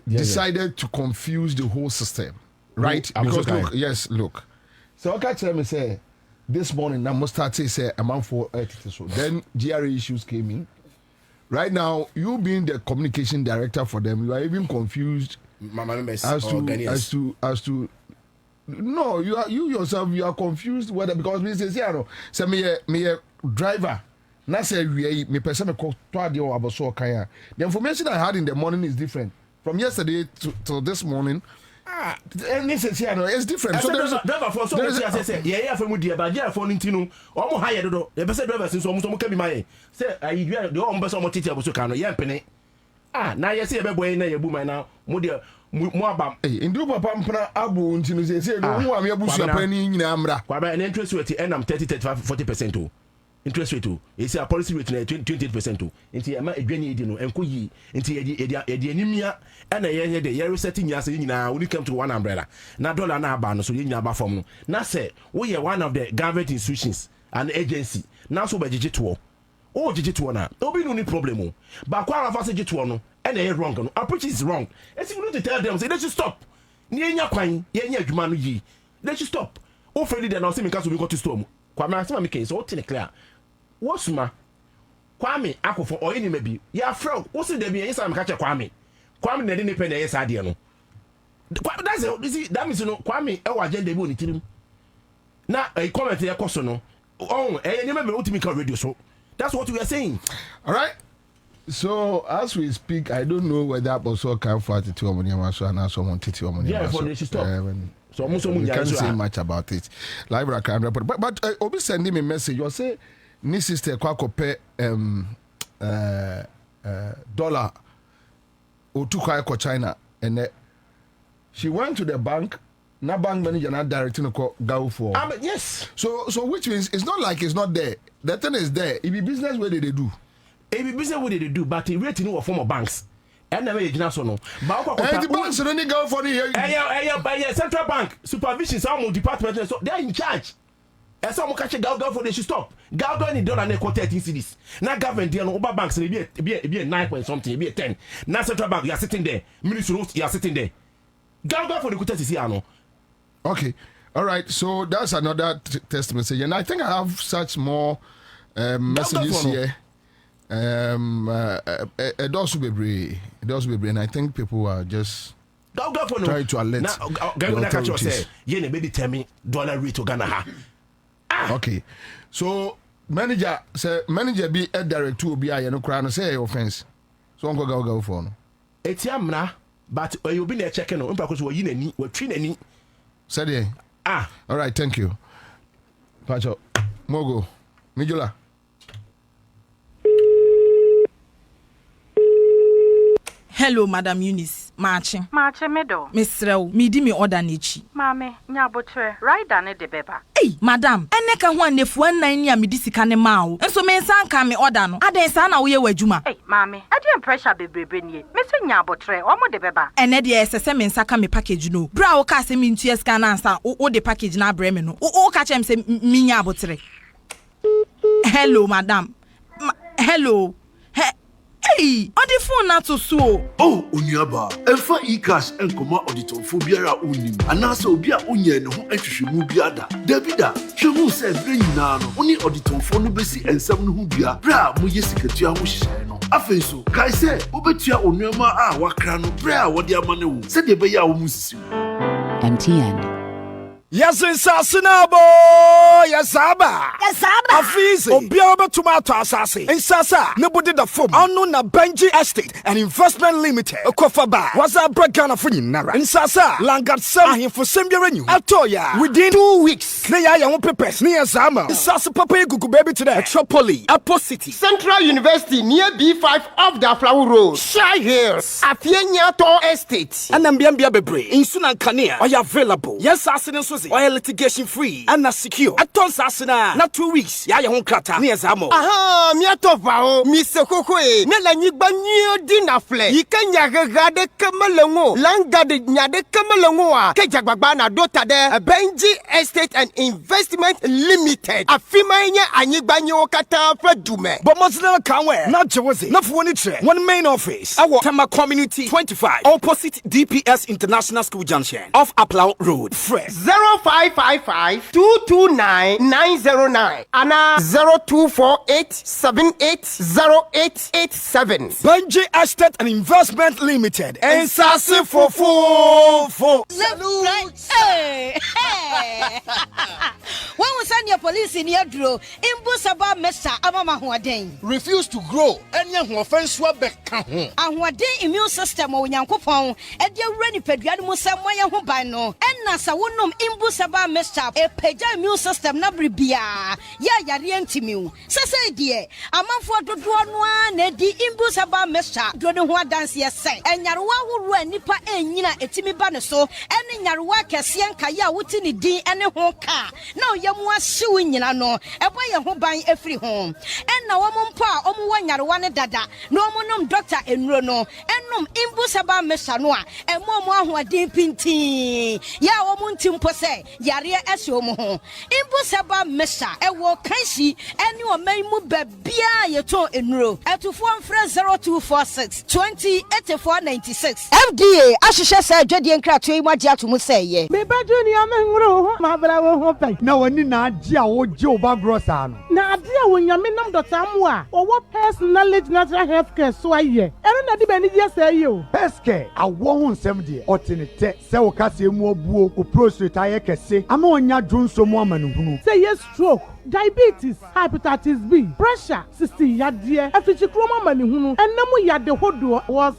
decided to confuse the whole system, right? Because look. So okay tell me say this morning I must start say amount for so then GRA issues came in. Right now you being the communication director for them, you are even confused as to no, you yourself you are confused whether because me say me a driver na say me person me call to the Abosuka kan. The information I had in the morning is different from yesterday to this morning. It's different. So there's a driver for so say yeah for mu dia ba dia for ntinu o mo hire dodo e be say driver since o mo ka bi mai say ayi dua de o mo be so mo tete Abosuka no ye mpene na ye say e be boy na ye bu mai na mo dia mo abam ndu papa mpna abu ntinu say do ho am ya busu apa ni nyina amra kwaba an interest rate enam 30-35-40% o interest rate o e say a policy rate na 28% o nti e ma edwane edi no enko yi nti edi animia na ye de ye reset nyase nyina we come to one umbrella na dollar na aba no so ye nyina ba fam no na say we are one of the government institutions and agency na so ba gigito o gigito na obi no ni problem o ba kwa rafa se gigito no and they wrong no approach is wrong it's you need to tell them say they should stop ni enya kwan ye enya adwuma no yi they should stop o friendly there now say me ka so me go to storm kwa ma say me ken so o tin clear wosuma Kwame akofo oyi ni mabi ya frog wo se da bi yen sam ka che Kwame na de ne pe na yes ade no that's it that means no Kwame e wa agenda bi oni tirim na comment e koso no ni mabi ultimate radio so that's what we are saying. All right. So as we speak, I don't know whether Abosuka can fight the Tuamoniama so and someone Titi Omoniama. Yeah, for they should stop. So we can't say much about it. Live Accra100, but Obi sending me a message. You say, "Ni sister kwakope dollar or two kwa China," and she went to the bank. Na bank manager not directing go for. Yes. So which means it's not like it's not there. The thing is there. It be business where they do. It be business what they do, but the rate no form of banks. And never you so no. But the banks don't go for the central bank supervision some department so they are in charge. And some catch a government they should stop. Government in dollar and 13 cities. Now government deal over banks be a 9 point something, be a 10. Now central bank you are sitting there. Ministry you are sitting there. Government for the quotas is here. Okay. All right. So that's another text message, and I think I have such more messages here. It does be brave. It does be brave, and I think people are just trying to alert the authorities. Okay. So manager be a direct to be I no crown say offense. So I'm go for no. Etiamna, but you be there checking on because we yin we twin any. Said all right, thank you. Pacho Mogo Mijula. Hello, Madam Eunice. Marching medo. Miss Rew, me di me order nichi. Mame, nyabotre, rider ne de beba. Hey, madam, eneka ho anefu anan ni amedi sika ne ma wo. Enso me nsan ka me order no. Aden sa na wo ye wadwuma. Hey, mame, ade pressure bebrebe nie. Me se nyabotre, o mo de beba. Ene de esese me nsa ka me package no. Bra wo ka se me ntua sika na ansa, wo de package na abre me no. Wo ka chem se me nyabotre. Hello, madam. Hello. Hey, on the phone not to so. Oh, Unyaba, Elfa e-cash and Koma auditor for Biara Unim, and also Bia Unyan who entry Mubiada. Debida, she who said bring nano, only auditor for Nubesi and some Hubia, Bra Muyesikatia Mushano. Afenso, Kai said, Ubetia Unyama, Wakrano, Bra, what their money said the Baya Musi. MTN. Yes, Sasinabo, Yasaba, Afizi, Obiaba Tomato Assassin, and Sasa, nobody the foam, unknown na Benji Estate and Investment Limited, Okofaba, was a breakdown of Nara, and Sasa, Langat Sahin for Symbian, Atoya, within 2 weeks, Naya Young Pepes, near Zama, Sasa Papa Gugu Baby today, Tropoli, Apo City, Central University near B5 of the Flower Road, Shy Hills, Afienyato Estate, and Nambiambia Bebre, in Sunan Kania, are available. Yes, Sasin. Oil litigation free and not secure. At Tonsasina, not 2 weeks. Ya hon krata near Zamo. Aha, miatova, Mr. Kokwe, Nela Nibanyo Dinafle, Yikanya Gade Kamalongo, Langade Nyade Kamalongoa, Kejabana Dota de Benji Estate and Investment Limited. Afimanya Anibanyo Kata Dume. But Muslim Kanwe, not Jersey, not for one main office. Our Tama Community 25, opposite DPS International School Junction, off Aplau Road, Fresh. 0555-229-909 Anna 0248-780887. Benji Estate and Investment Limited. And Sassi for. Hey. When we send your police in your draw, Imbusaba Mesa Amama Huaden. Refuse to grow. Any offense wabek. And what day immune system or Yankopon, and your ready Pedrian Musamaya Hubano, and Nasa Wunum Imbusaba Mesa, a Peja immune system Nabribia. Ya Rientimu. Sasa dear, a month for the one, the Imbusaba Mesa, Dronua dance yes, and Yarwa who ran Nipa and Nina Etimi Banaso, and in Yarwa Cassian Kaya Wutini D and a honka. Now Yamwa suing no, a boy who buy every home. And now one pa, one Yarwana Dada, no monum doctor and Rono, and num Imbusaba Mesanoa, and Momo who are deep pinti. Ya womuntim pose, Yaria Esomo. Imbusaba Mesa, a walk Kansi, and you are may move Bia Yato in row, at 0246 20 8496. FDA, Ashisha said, Jedi and Cratry, what Jatu say, ye. Na wani na adia wo je oba grosano na adia wo nyame nam dota amwa owo personal natural health care so aye eno na di bani je say o peske awo hu nsem de otenete se wo kase mu obuo o prostate aye kese ama onya dwonso mu amanuhunu say yes stroke diabetes, hepatitis B, pressure, 60 yadie, efichikroma manihunu, enemu yade hodo was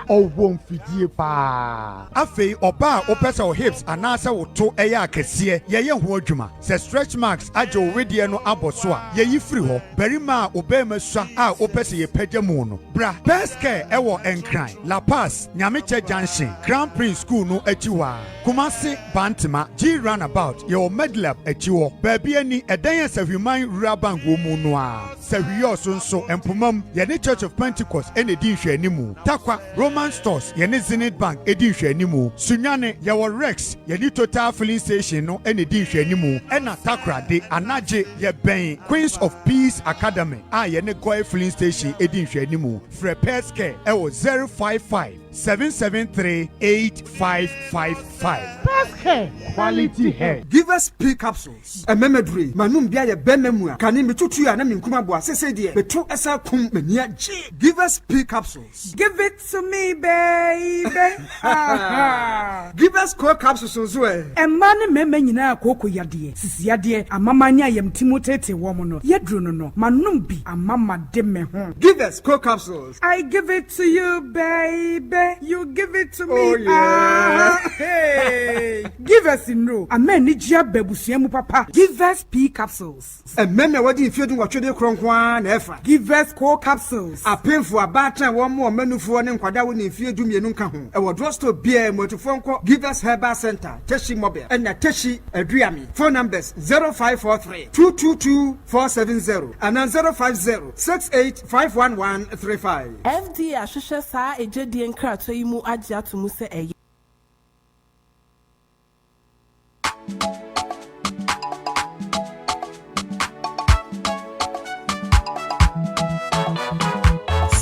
oh won't fidie pa. Afe oba opesa o hips anasa wo to eya akese ye ho adwuma. Se stretch marks ajo wedie no aboso a ye yifri ho. Berima obema sua a opesa ye pagyamu no. Bra, best care ewo enkran. La Paz, Nyamiche Junction, Crown Prince School no achiwa. Kumasi Bantima, G Runabout, ye o Medlab achiwo. Baby ani edan se human rural bank wo mu no a. Sawiyo Sonso Empumam Yene Church of Pentecost ene di hwanimu. Takwa Roman Stores yene Zenith Bank edi hwanimu. Sunyane yawo Rex yene Total Filling Station no ene di hwanimu. Ena Takra de Anaje ye ben Queens of Peace Academy a yene Goy Filling Station edi hwanimu. Fre Peske ewo 055 773-8555. Best hair, quality hair. Give us P capsules. A memedry. Manum bia ye benmemua. Kani mitutu ya na minkuma bua sese die. Betu esa kum menia G. Give us P capsules. Give it to me, baby. Give us core capsules onzwe. Emane meme nyina koko yade. Sisi yade amamanya yem timotete womo no. Yedru no. Manum bi amama de me ho. Give us core capsules. I give it to you, baby. You give it to me. Oh yeah. Hey. Give us in row. Amen ni jia bebusuamu papa. Give us P capsules. Ememe wadi ifiedu watwede kronkwa na efa. Give us core capsules. Apemfu abata womo menufu ne nkwada wo ne ifiedu mienu nka ho. Ewo drugstore bia motufo nko Give us Herbal Center, Teshi Mobile, and Teshi Adriami. Phone numbers 0543 222 470 and 050 68 FD Ashusha sa ejedi enkra to yimu agya to mu se eye.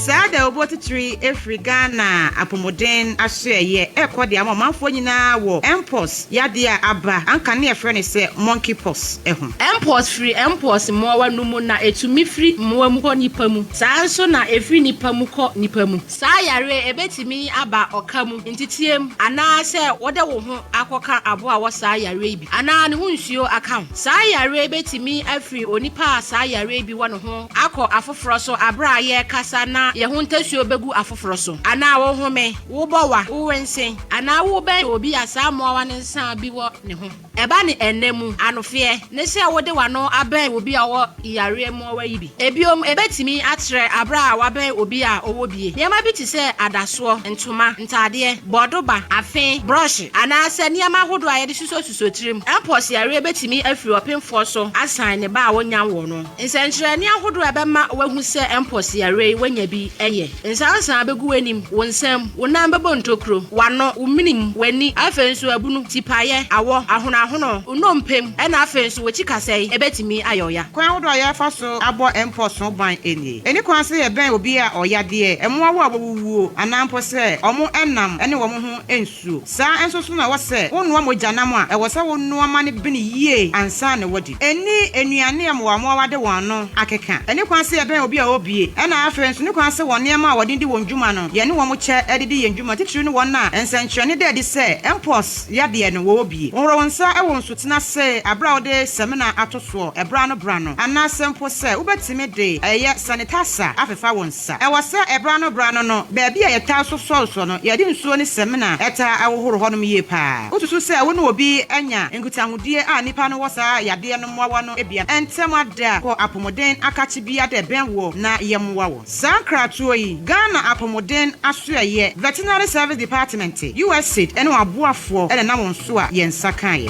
Sada obotitri Afrigana apomoden asoye ekode amanfo nyina wo Mpos yade aba anka ne efre se monkey pox ehun Mpos free Mpos mowa numu na etumi free mowa mu ko nipa mu saa nso na efri nipa mu ko nipa mu saa yare ebetimi aba okamu ntitiem ana se wode wo ho akoka abo a wo saa yare bi ana ne hu nsuo account saa yare ebetimi afri onipa saa yare bi wo no ho akọ afoforo so abra ye kasa na ye ho ntasuo begu afoforo so ana wo home wo bowa wo wensen ana wo ben obi asa mowa ne nsa bi wo ne ho eba ne enemu anofie ne se wode wano aben obi a wo yare mowa yi bi ebiom ebetimi atre abra wa ben obi a owo bie niam bi ti se adaso ntoma ntade bodoba afen brush ana se niam ahodo a ye de suso tirim Mpos yare ebetimi afiri opemfo so asan ne ba wonya wo no nsenkyere ni ahodo ebema wahu se Mpos yare wanya bi eye nsansan begu anim wonsam wonam bebo ntokro wano uminim wani afenso abunu tipaye awo ahono unompem ena afenso wechikasei ebetimi ayoya kwan ahodo ya fa so abo Mpos no ban eni kwan se ye ben obi a oyade emo wo abowuo anampo se omo enam ene wo mo ho ensuo saa enso so na wo se wonu amojanam a ewo se wonu amane bini yie ansa ne wodi eni enuane am wa mo wade wano akeka eni kwan se ye ben obi a obie ena afenso ni kwan se woni ama wode ndi wonjuma no ye ne wo mo che edidi yenjuma titiri no wona ensankyerene de de se Mpos yade no wo obie woro wonsa e won so tena se abra wode semina atoso ebra no bra no ana sempo se ubetime de eye sanitasa afefa wonsa e wose ebra no bra no baabi a yeta so no ye de nsuo ne semina eta awohoro honom yie pa utusu se wo no obi anya nkutahudie a nipa no wosa yade no mwa no ebia entem ada ko apomoden akachi bia de benwo na yemwa wo sankratuo yi Ghana apomoden asoye Veterinary Service Department USAID ene aboafo ene na wonso a yensa kan ye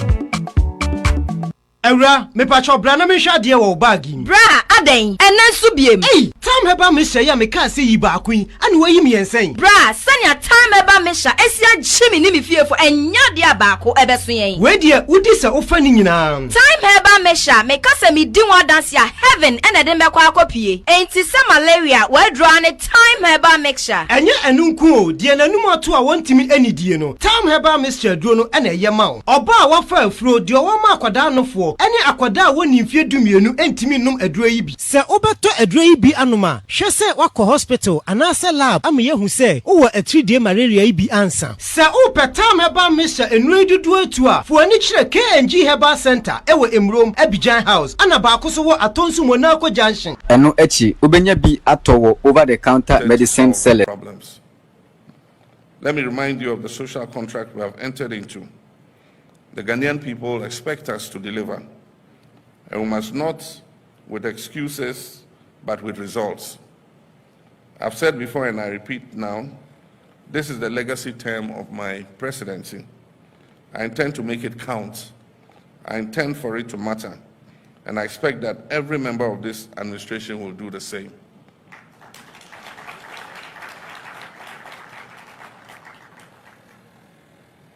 Ewra me pacho bra na me hwa de wo bagi bra aden enanso biem tam heba me hya ya me ka se yi ba akun ane wayi me yensen bra sanya tam heba me hya esia gyemi ni me fiefo enya de abaako ebeso yen we de udi se ofa ni nyina time heba me hya me ka se me di wa dance ya heaven ene de mbekwa akopie enti se malaria we draw ne time heba mixture enye enunku o de nanum ato a wontimi anidie no time heba mixture duro no ene ye ma oba a wafa afuro de o ma akwada nofo ene akwada woni mfie dumienu entimi num aduro yi bi se obeto aduro yi bi anoma hwe se wakọ hospital anase lab amaye hu se wo 3D malaria yi bi ansa se upetam heba misha enu dudu atu a fo ani kire KNG Herbal Center ewo Emrom Abidjan House ana ba akoso wo atonsu Monaco Junction eno echi obenya bi atowo over the counter medicine seller problems. Let me remind you of the social contract we have entered into. The Ghanaian people expect us to deliver, and we must not with excuses, but with results. I've said before and I repeat now, this is the legacy term of my presidency. I intend to make it count. I intend for it to matter. and I expect that every member of this administration will do the same.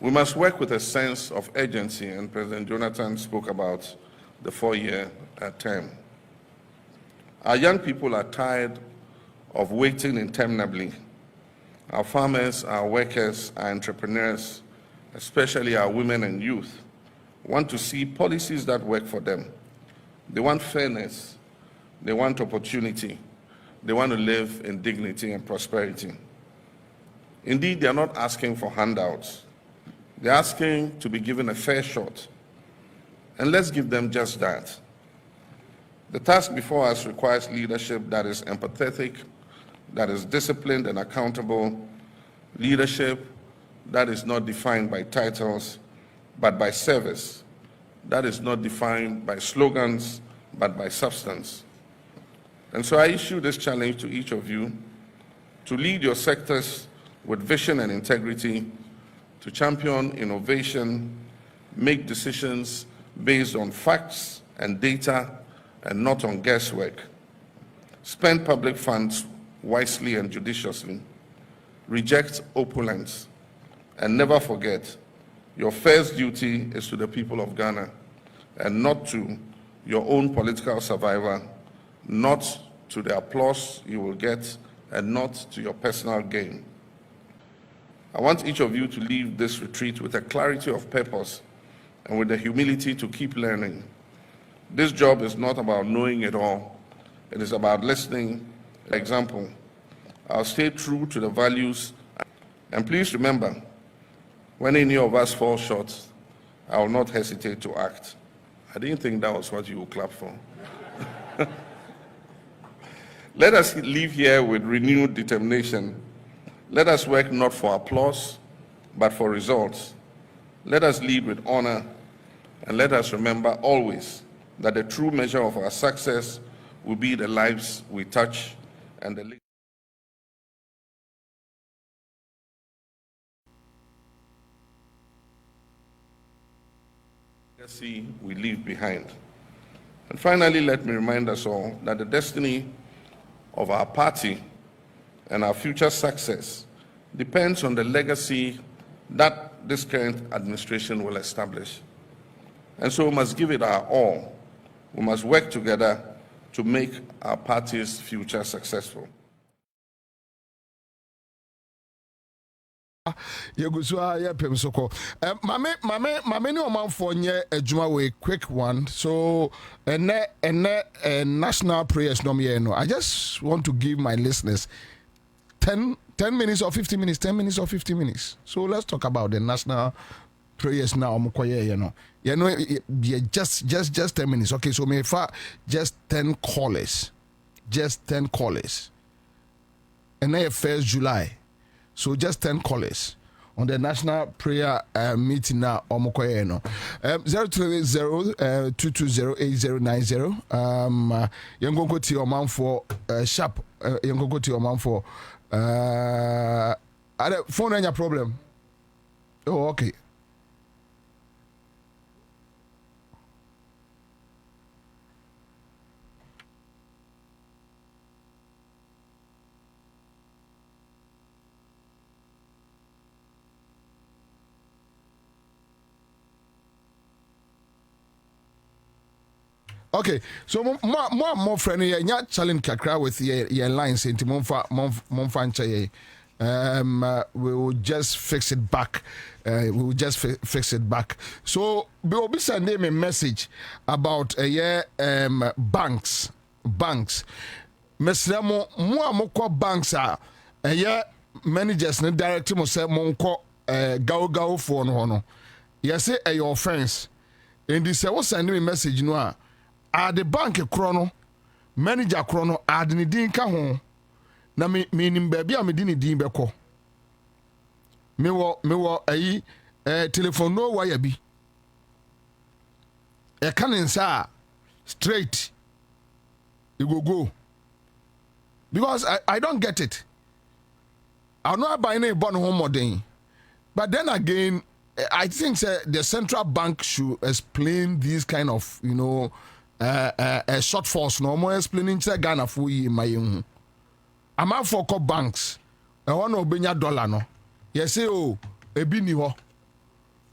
We must work with a sense of urgency, and President Jonathan spoke about the 4-year term. Our young people are tired of waiting interminably. Our farmers, our workers, our entrepreneurs, especially our women and youth, want to see policies that work for them. They want fairness, they want opportunity, they want to live in dignity and prosperity. Indeed, they are not asking for handouts. They're asking to be given a fair shot. And let's give them just that. The task before us requires leadership that is empathetic, that is disciplined and accountable, leadership that is not defined by titles, but by service, that is not defined by slogans, but by substance. And so I issue this challenge to each of you to lead your sectors with vision and integrity, to champion innovation, make decisions based on facts and data and not on guesswork. Spend public funds wisely and judiciously. Reject opulence. And never forget, your first duty is to the people of Ghana and not to your own political survival, not to the applause you will get, and not to your personal gain. I want each of you to leave this retreat with a clarity of purpose and with the humility to keep learning. This job is not about knowing it all. It is about listening. For example, I'll stay true to the values. And please remember, when any of us fall short, I will not hesitate to act. I didn't think that was what you would clap for. Let us leave here with renewed determination. Let us work not for applause, but for results. Let us lead with honor, and let us remember always that the true measure of our success will be the lives we touch and the legacy we leave behind. And finally, let me remind us all that the destiny of our party and our future success depends on the legacy that this current administration will establish. And so we must give it our all. We must work together to make our party's future successful. Yegusua ya pemsoko. Mame ni omanfo nye adwuma we quick one. So national prayers no me no. I just want to give my listeners 10 minutes or 15 minutes, 10 minutes or 15 minutes. So let's talk about the national prayers now. Just 10 minutes. Okay, so just 10 callers. Just 10 callers. And then 1st July. So just 10 callers on the national prayer meeting now. 020-220-8090. You're going to go to your man for sharp. You're going to go to your man for phone and your problem. Oh, okay. Okay, so more friendly, yeah, challenge kakra with your lines into Monfa. We will just fix it back. Fix it back. So we will be sending a message about banks. Mesremo mo banks are managers ne director mo say monko gaw for no. Yes, your offense. And this was sending a message no. The bank chrono manager chrono add ni din ka ho na me nim ba bia me din din be ko me wo ayi telephone no wire bi e kan nsa straight you go because I don't get it. I'll not buy any bond home modern, but then again I think the central bank should explain these kind of shortfalls no more explaining to Ghana for you in my own. I'm out for banks. I want to be $1 no. Yes, say oh, a bini ho.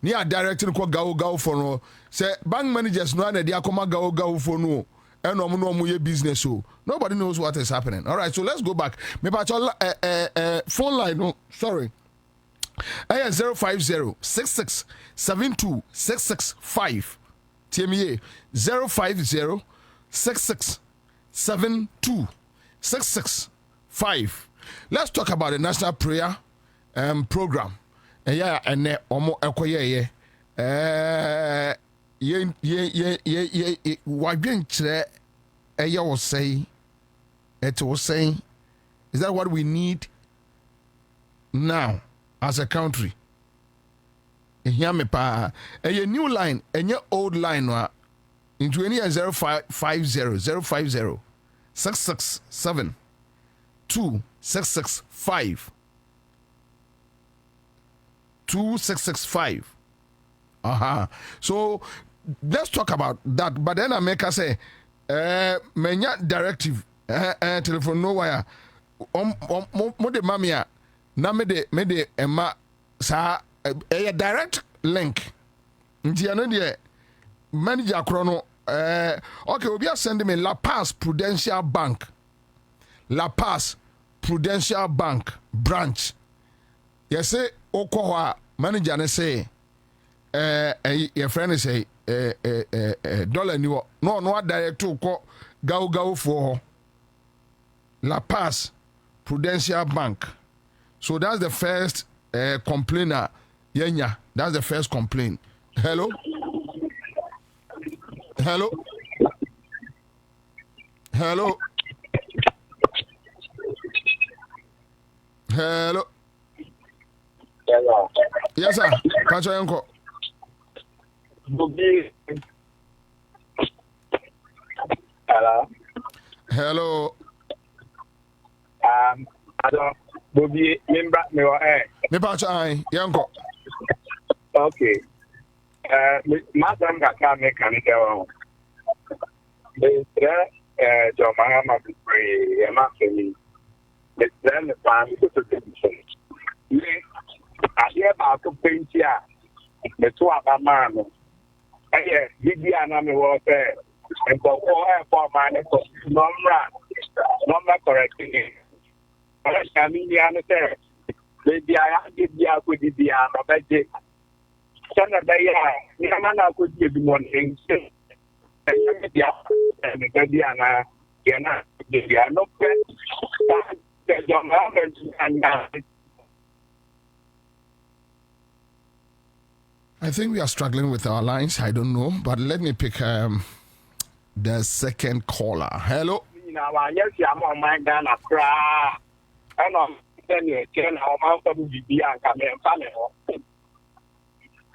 Near directing ko go for no. Say bank managers no and they are come go for no. And no business so nobody knows what is happening. All right, so let's go back. Maybe phone line. No, sorry. 050 66 72 665. TMA 050 66 72 665. Let's talk about the national prayer program. Yeah, and omo ekoye was saying, it was saying, is that what we need now as a country? Hear me pa a new line and your old line into any 050 667 2665 2665. So let's talk about that. But then I make us say, menya directive, telephone no wire, mo de mamia, na me de ema sa a direct link. Nti ano de manager chrono okay, we are sending me La Paz Prudential Bank. La Paz Prudential Bank branch. Yes, say okowa manager ne say your friend say dollar ni no direct to ko go for La Paz Prudential Bank. So that's the first complainer. Yenya, that's the first complaint. Hello. Hello. Hello. Hello. Hello. Yes, sir. Pacho Yanko. Bobie. Hello. Hello. I don't. Bobie, me or me Pacho Yanko. Okay. Madam Gaka mechanical. John Mahama free, and actually, then the plan to the I hear about the paint here. The two other man. Yes, Vivian and was there. And for all my number correcting it. I mean, the answer. Maybe I give you a good idea of a day. Senator, Yamana could give you one thing. And the Gadiana, Yana, they are no friends. I think we are struggling with our lines. I don't know, but let me pick the second caller. Hello. Yes, I'm on my Ghana. And I'm telling you, how much of the and come and family.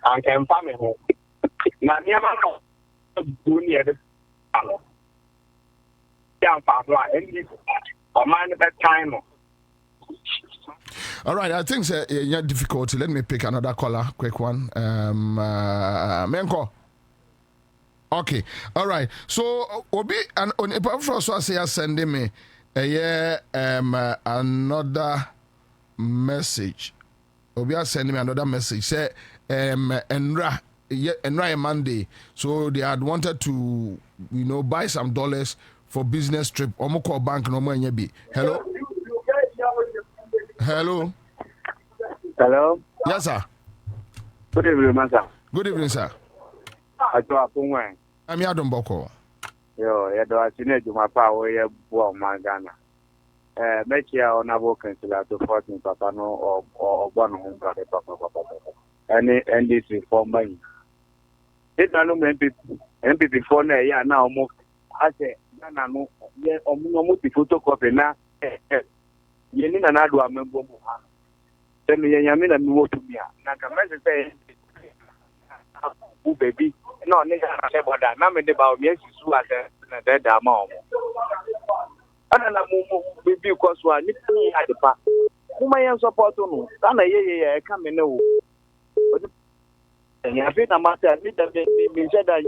And can family. Now, Yamano, do near the young father, and or mind that time. All right, I think it's a difficulty. Let me pick another caller, quick one. Menko. Okay, all right. So, Obi and on a so say sending me another message. Obi are sending me another message. Say Enra Monday. So they had wanted to, buy some dollars for business trip. Omoko bank no more be. Hello. Hello. Hello. Yes, sir. Good evening, sir. Good evening, sir. I'm Yadon Boko. Yo, I seen it to my power. Yeah, born my Ghana. Make your honorable consular to 14 Papa no or 100 Papa. And this reform money. It no MPP for yeah now more. I say, no, yeah, almost photocopy now. You need another member. Tell me, Yamina, move to me. Naka say, baby. No, nigga, about that. Now, about me, you are the dead amount. And I'm moving because one at the park. Who may support you? Sana, yeah, come in. And you have been a matter, me said that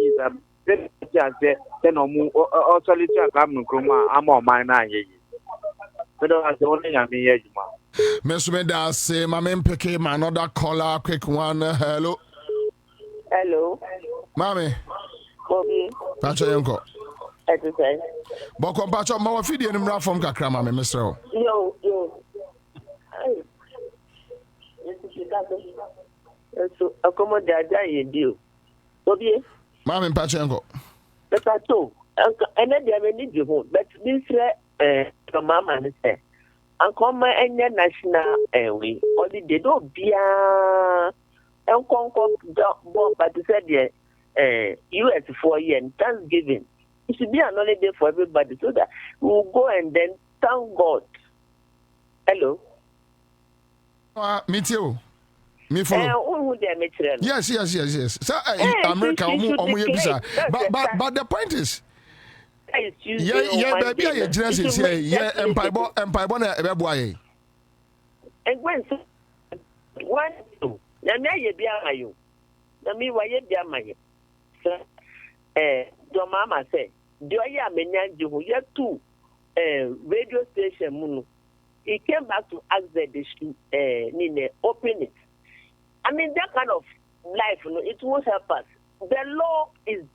then or solitary come Kroma, I'm on my 9 years. But I was only a mere Miss Meda say, my man became another caller, quick one. Hello. Hello. Mommy. Bobie. Pacho Yanko. Exercise. Boko Pacho, my video in the from Accra, Mammy, Mr. Yo. So, accommodate you do. Bobie. Mammy, Pacho Yanko. But I told, and then they need you home. But this, Mama, say. And come and national way. Only they don't be and conquer bomb, but they said US 4 years and Thanksgiving. It should be an holiday for everybody so that we'll go and then thank God. Hello. Me too. Me follow. Yes. So America, but the point is. Baby, I just say, and Paibo, and when one, you be a you. The me, why you be a man? Your mama say, do I am you have two radio station? He came back to ask that they should open it. I mean, that kind of life, it won't help us. The law is.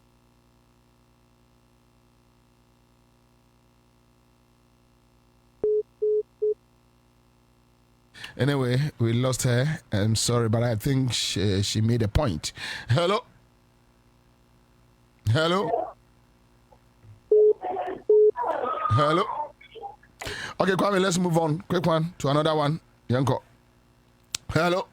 Anyway, we lost her. I'm sorry, but I think she made a point. Hello? Okay, Kwame, let's move on. Quick one to another one. Yanko. Hello?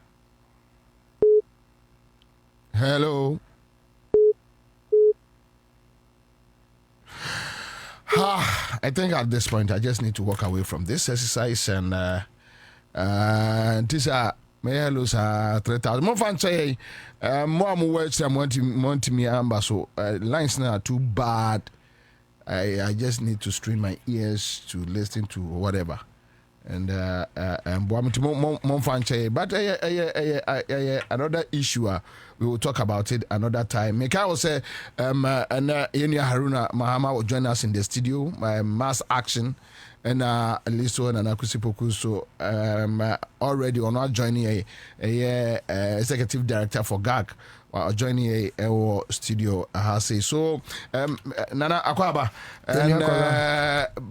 I think at this point, I just need to walk away from this exercise and this may lose 3,000. More fun say more words than want me amber. So lines now are too bad. I just need to strain my ears to listen to whatever. And more fun say. But another issue. We will talk about it another time. Mika will say, and Yenya Haruna Mahama will join us in the studio. Mass action. And Liso and Anakusipoku so already are not joining a executive director for GAG or joining a studio so Nana Akwaba and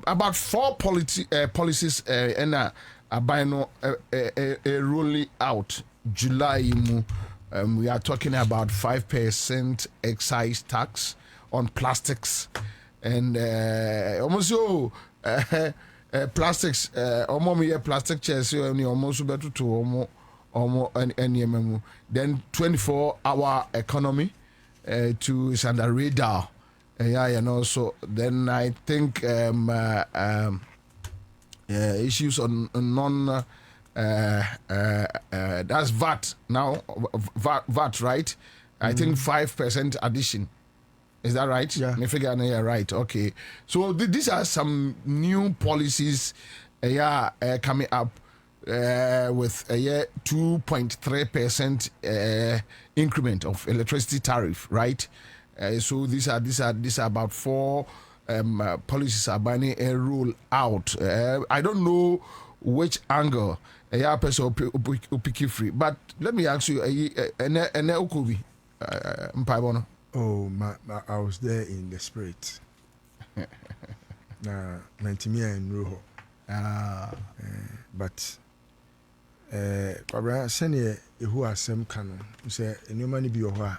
about 4 policies and abino rolling out July we are talking about 5% excise tax on plastics and almost plastics plastic chairs almost better to almost then 24-hour economy to is under radar and also then I think issues on non that's VAT now VAT right I think 5% addition. Is that right? Yeah. Me figure right. Okay. So these are some new policies coming up with a 2.3% increment of electricity tariff, right? So these are about 4 policies are being rolled out. I don't know which angle person pick free, but let me ask you, Oh, I was there in the spirit. Mantimia and Ruho. But Kwabena senior who are some canon who say no money be your a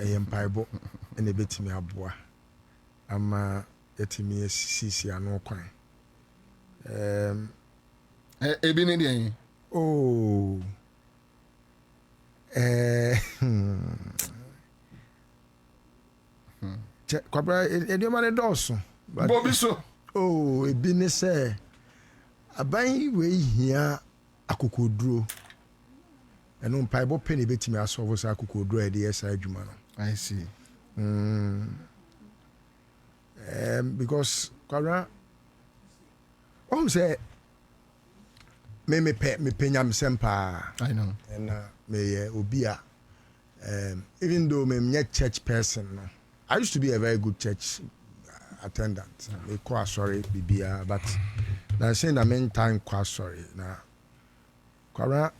empire and a bit me aboa. Ama etimi sisi ano kwan. Ebini oh. Kwabena edioma ne doso. Bobie so. Oh, ebi ne say aban we hia akokoduro. Eno mpaibo penny betimi asolve sa akokoduro e de esa adwuma no. I see. Because Kwabena say me penyam sempa. I know. And me obia even though me church person no. I used to be a very good church attendant. They quite sorry, BBA, but now saying the main time quite sorry. Now, Kwabena,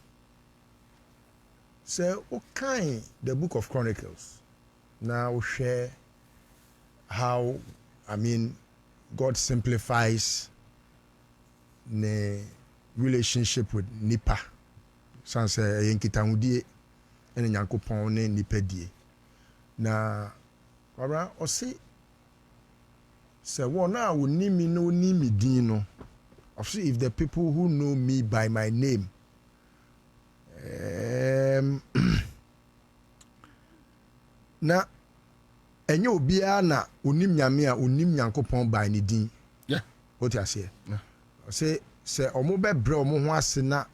so okay, the Book of Chronicles now share how God simplifies the relationship with nipa. Sans yenkitahudie ene Nyankopon ne nipa die. Na Kwabena osi se wona woni mi no ni mi din no. If the people who know me by my name na enye obia na onim nyame a onim Nyankopon by ne din. Yeah. What you say? Say omo be bre omo ho ase na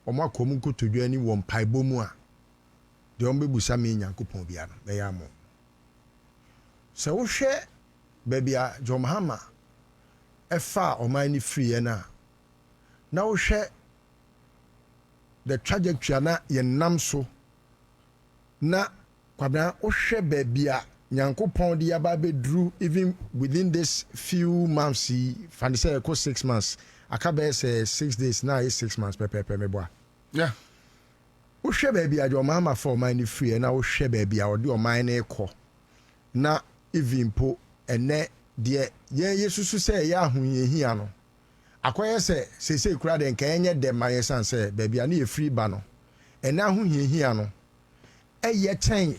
omo akomu kotodwa ni wo mpaibo mu a de omo bebusa me Nyankopon bia no be ya mo. Se wo hwe baby a John Mahama efa oman ni free na wo hwe the trajectory na ye nam so na Kwabena wo hwe baby a Nyankopon de aba bedru even within this few months fan say ko 6 months akabe say 6 days now is 6 months pepe me boa. Yeah. Wo hwe baby a John Mahama for oman ni free na wo hwe baby a ode oman na ekọ na even po ene de ye yesusu say ya ahoyehia no akoye say kura de nka enye de maye san say baby a na ye free ba no ene ahoyehia no eye ten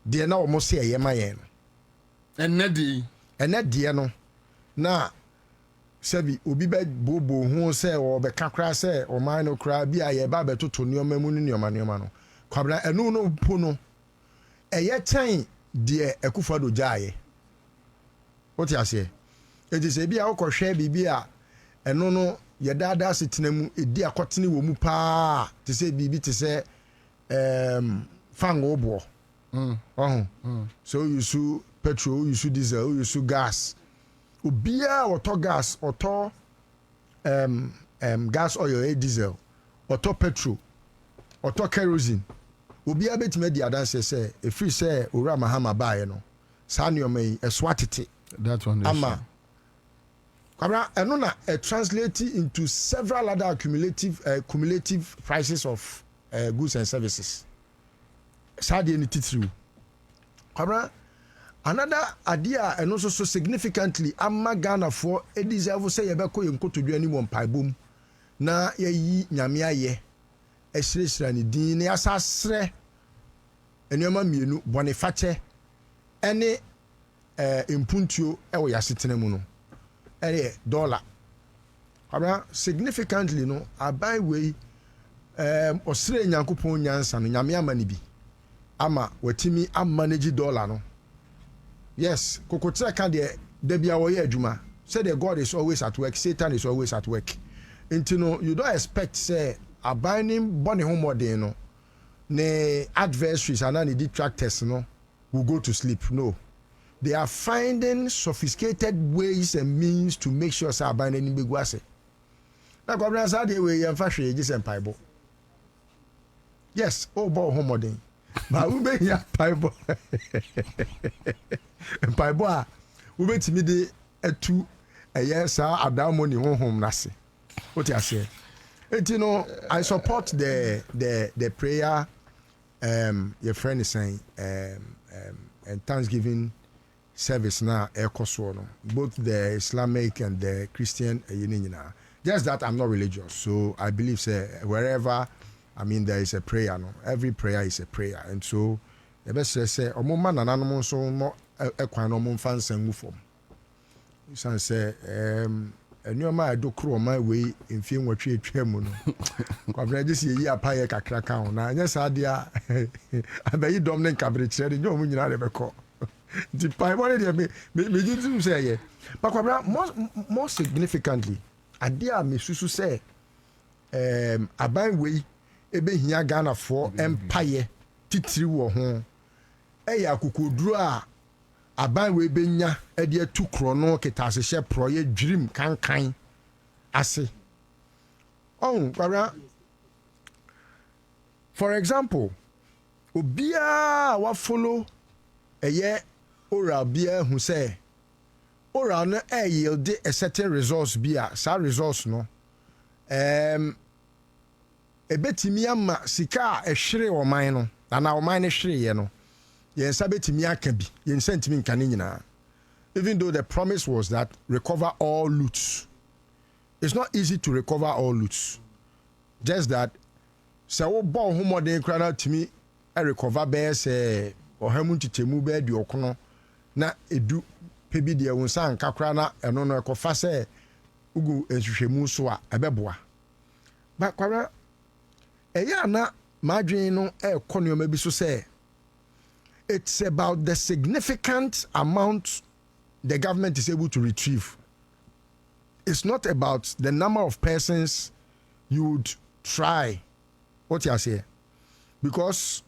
de na omo say eye maye no ene de no na sebi obi be bobo hu say o be kakra say o man no kra bi aye ba betoto nioma mu ni nioma no Kwabena enu no po no eye ten de ekufado jaaye. What you say? It is a be a share bibi a eno no ye dada setena mu edi akotene wo mu pa te say bibi te say fango bo. So you use petrol, you use diesel, you use gas. Obia auto gas, auto gas oil, diesel, auto petrol, auto kerosene. Obia betime di adanse say e free say ora Mahama bae no. Sa niomai e swatete. That one. Ama. Kwabena eno na translate into several other cumulative prices of goods and services. Sadi any titru. Kwabena another idea and also so significantly amma Ghana for e deserve say ye be ko yenkotodwa ni won paibom na ye yi nyame aye e sresra ni din na asasre enema mienu bonifache ene impuntio ewo yasetena mu no $1 Kwabena significantly no abai we osre Nyankopon nyansa no nyame amani bi ama watimi manage $1 no. Yes, kokotre kan de bia wo ye adwuma. Say the God is always at work, Satan is always at work. Intino you don't expect say abaning bone homodin no ne adversaries and any detractors no will go to sleep. No. They are finding sophisticated ways and means to make sure say abaning big wase. Na Kwabena say dey we yan fa hwe ji sempaibo. Yes, bo homodin. Ma ube ya paibo. Paibo a ube timide etu sa adamoni honhom nase. What you say? You know, I support the prayer your friend is saying and Thanksgiving service now no, both the Islamic and the Christian just that I'm not religious, so I believe say wherever there is a prayer, no. Every prayer is a prayer, and so the best say omo man nananom so no ekwan no mo fan san mu fom. You say enyoma do kro my way mfie nwatwe atwa mu no. Kwabena just yi apaye kakra kan na anya sa dia abayi dom ne kabre kire de nyomu nyina de beko. The Bible dey me jitu say ye. But Kwabena more significantly adia me susu say aban we ebe hia Ghana for empire titiri wo ho eya akokoduru a aban we benya e de atu kro no ketase hye pro ye dwirim kankan ase Kwabena, for example obia wa follow ɛyɛ oral bia hu sɛ oral no yield a certain resource bia sa resource no ebetimi ama sika a ɛhwere ɔman no ana ɔman no hwere yɛ no yɛnsa betimi aka bi yɛnsa ntimi nka ne nyinaa even though the promise was that recover all loots. It's not easy to recover all loots. Just that, so we born who more than crowd to me, I recover bears or hamun to temu bed your corner. Na edu pebi de unsa and kakrana and no kofase ugu enshemu soa ebeboa. But kwara eya na madwin no konyo maybe so say it's about the significant amount the government is able to retrieve. It's not about the number of persons you would try. What you say? Because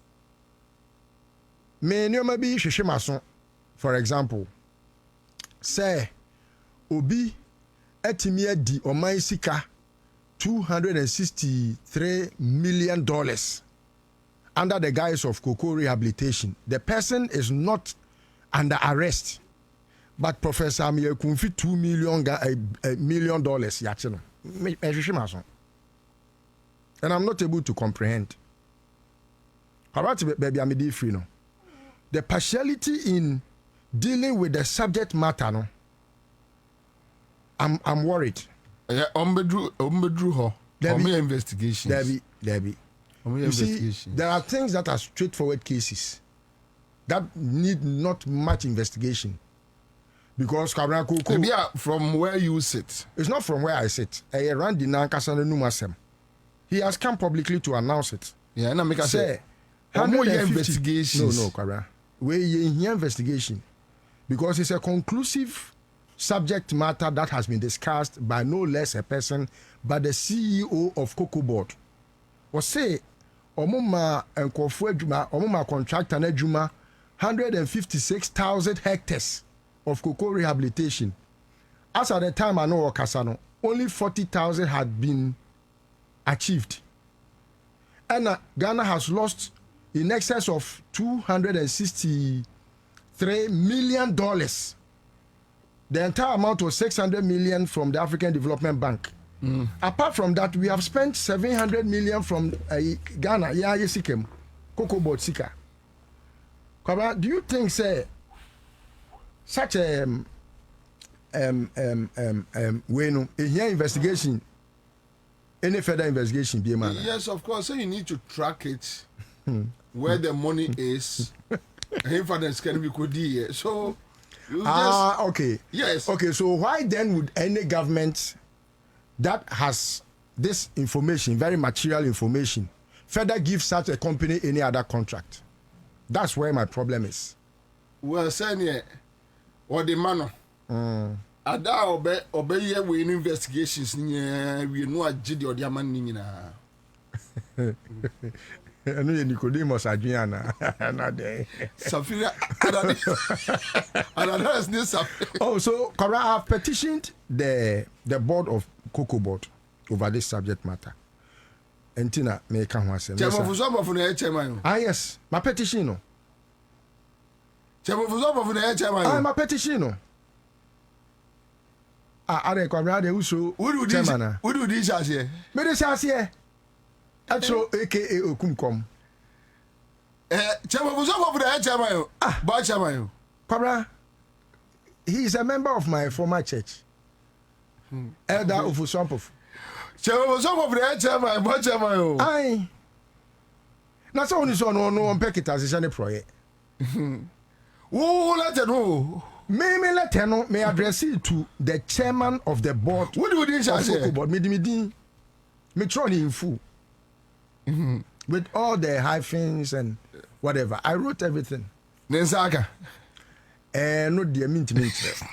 many maybe shishemason, for example, say obi etimia di omai sika $263 million under the guise of cocoa rehabilitation. The person is not under arrest. But Professor Amir Kunfi $2 million yachino. And I'm not able to comprehend. How about baby Amidi free no? The partiality in dealing with the subject matter no. I'm worried. Yeah, umbedru ho. Investigation. Debbie. You see, there are things that are straightforward cases that need not much investigation. Because maybe from where you sit. It's not from where I sit. He has come publicly to announce it. Yeah, and I make say, investigations. No, Kabra. We in investigation because it's a conclusive subject matter that has been discussed by no less a person but the CEO of Cocoa Board. Was say, omuma enkofu adwuma, omuma contractor na adwuma 156,000 hectares of cocoa rehabilitation. As at the time I know Kasano, only 40,000 had been achieved. And Ghana has lost in excess of $263 million. The entire amount was $600 million from the African Development Bank. Apart from that, we have spent $700 million from Ghana. Yeah, Yesikem, Cocoa Board Sika. Do you think, say, such a investigation, any further investigation be a man? Yes, of course. So you need to track it where the money is. So okay. Yes. Okay, so why then would any government that has this information, very material information, further give such a company any other contract? That's where my problem is. Well, saying or the manner. Ada obey ye we investigations we know a jidi or the man nina. I know Nicodemus Adriana. Safira. Oh, so Kora, I have petitioned the board of Cocoa Board over this subject matter. And Tina may come once. Yes, my petition. My petition. I require also. Would do this as here? Medicine here. Actually, aka Okumkom. Kabra, he is a member of my former church. Elder Ufusompov. Aye. Na so oni so no pekita asese project. Who let know? Me let know. May address it to the chairman of the board. What do you say? Board me try in full. With all the hyphens and whatever. I wrote everything. Nensaka. No dear mint. Because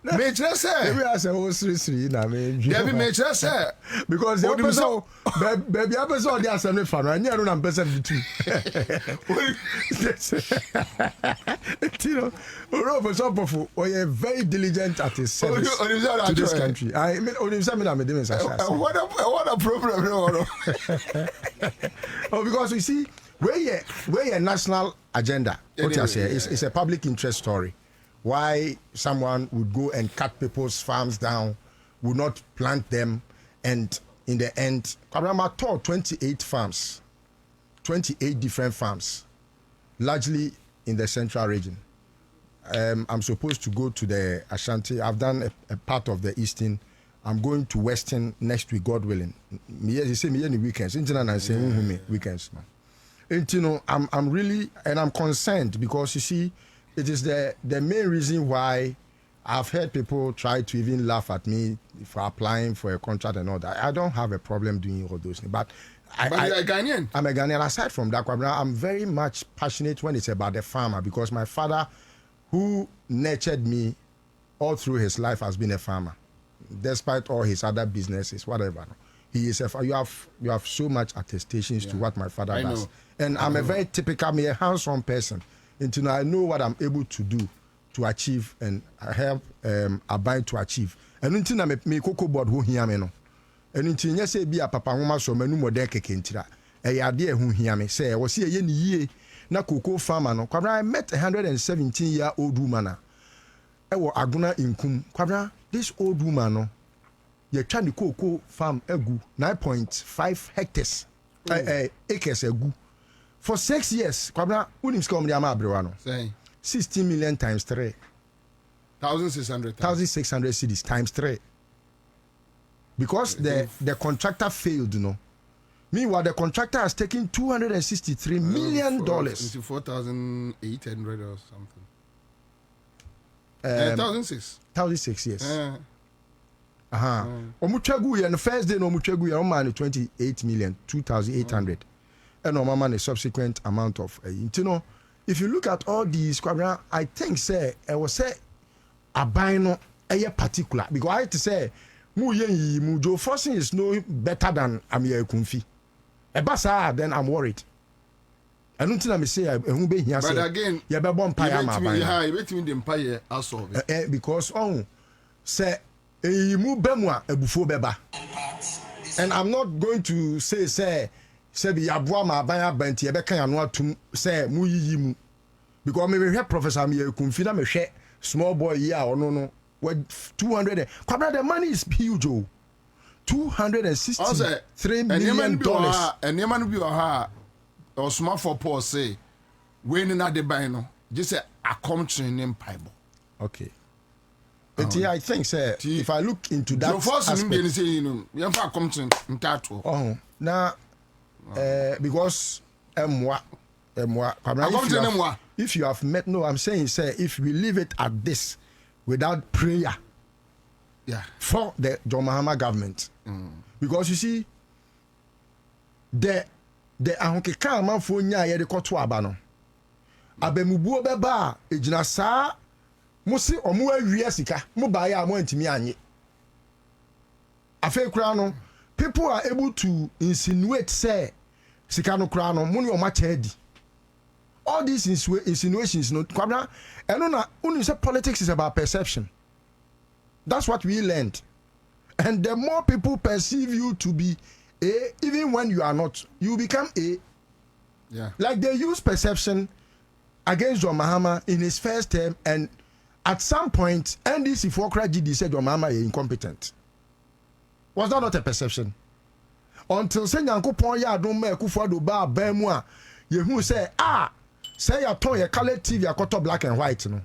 Major say. Maybe I say oh three na me. Debbie major say. Because the episode, baby episode they are 75. And you know I'm 72. You know, for some people, we are very diligent at his service to this country. I mean, what a problem! Oh, because you see, where a national agenda. What you say? It's a public interest story. Why someone would go and cut people's farms down, would not plant them, and in the end, Kwabena taught 28 farms, 28 different farms, largely in the central region. I'm supposed to go to the Ashanti. I've done a part of the eastern. I'm going to western next week, God willing. You say me any weekends. Weekends. And, you know, I'm really, and I'm concerned because you see, it is the main reason why I've heard people try to even laugh at me for applying for a contract and all that. I don't have a problem doing all those things, but you're a Ghanaian. I'm a Ghanaian. Aside from that, I'm very much passionate when it's about the farmer because my father, who nurtured me all through his life, has been a farmer, despite all his other businesses, whatever. He is you have so much attestations to what my father does, and I'm a very typical, I'm a hands-on person. Until I know what I'm able to do to achieve and help Abide to achieve. And until I me cocoa board who hear me no. And until you say be a papa woman so many more deck kentira. A idea who hear me say, I was here ye na cocoa farmer no. Kwabena, I met a 117-year-old woman. I was Aguna Inkum. Kwabena, this old woman no. You're trying to cocoa farm egu 9.5 hectares acres egu. For 6 years, Kwabena, unim skom di ama abrewa no. 16 million times 3. 1,600 cities times 3. Because the contractor failed, you know. Meanwhile, the contractor has taken $263 million. 4,800 or something. 1,006. 1,006, yes. Omuchagu, and the first day, no Omuchagu, Oman 28 million, 2,800. And Oman a subsequent amount of, you know, if you look at all these, I think, say, I was say, a bino, a particular, because I have to say, Mujo forcing is no better than Amir Kunfi. A basa, then I'm worried. I don't think I say I won't be here. But again, you have one empire, the empire also. Because, say, you bemwa a buffo beba. And I'm not going to say, be abua ma banya benti ebeka ya no atum say mu yiyi mu because me hwe professor me confida me hwe small boy here or no 200 Kwabena, the money is huge. $263 million. And the man be or small for Paul say when na de buy no just say a country name Bible. Okay. I think say if I look into that aspect, be say you know come to ntato. Now because if you have met, no, I'm saying, say, if we leave it at this without prayer for the John Mahama government, because you see, the Ahonkeka man for nya ye de koto abano abemubuo beba ejina saa musi omo awie sika mo ba ya mo antimi anye afa kura no. People are able to insinuate, say, Sikano Krano, Muni or Machedi. All these insinuations, no, Kwabena, and only say politics is about perception. That's what we learned. And the more people perceive you to be A, even when you are not, you become A. Yeah. Like they use perception against John Mahama in his first term, and at some point, NDC for GD said John Mahama is incompetent. Was that not a perception? Until say Yankopon ya don me Akufo-Addo ba mu a yehu say say ya ton ye color TV akoto black and white no.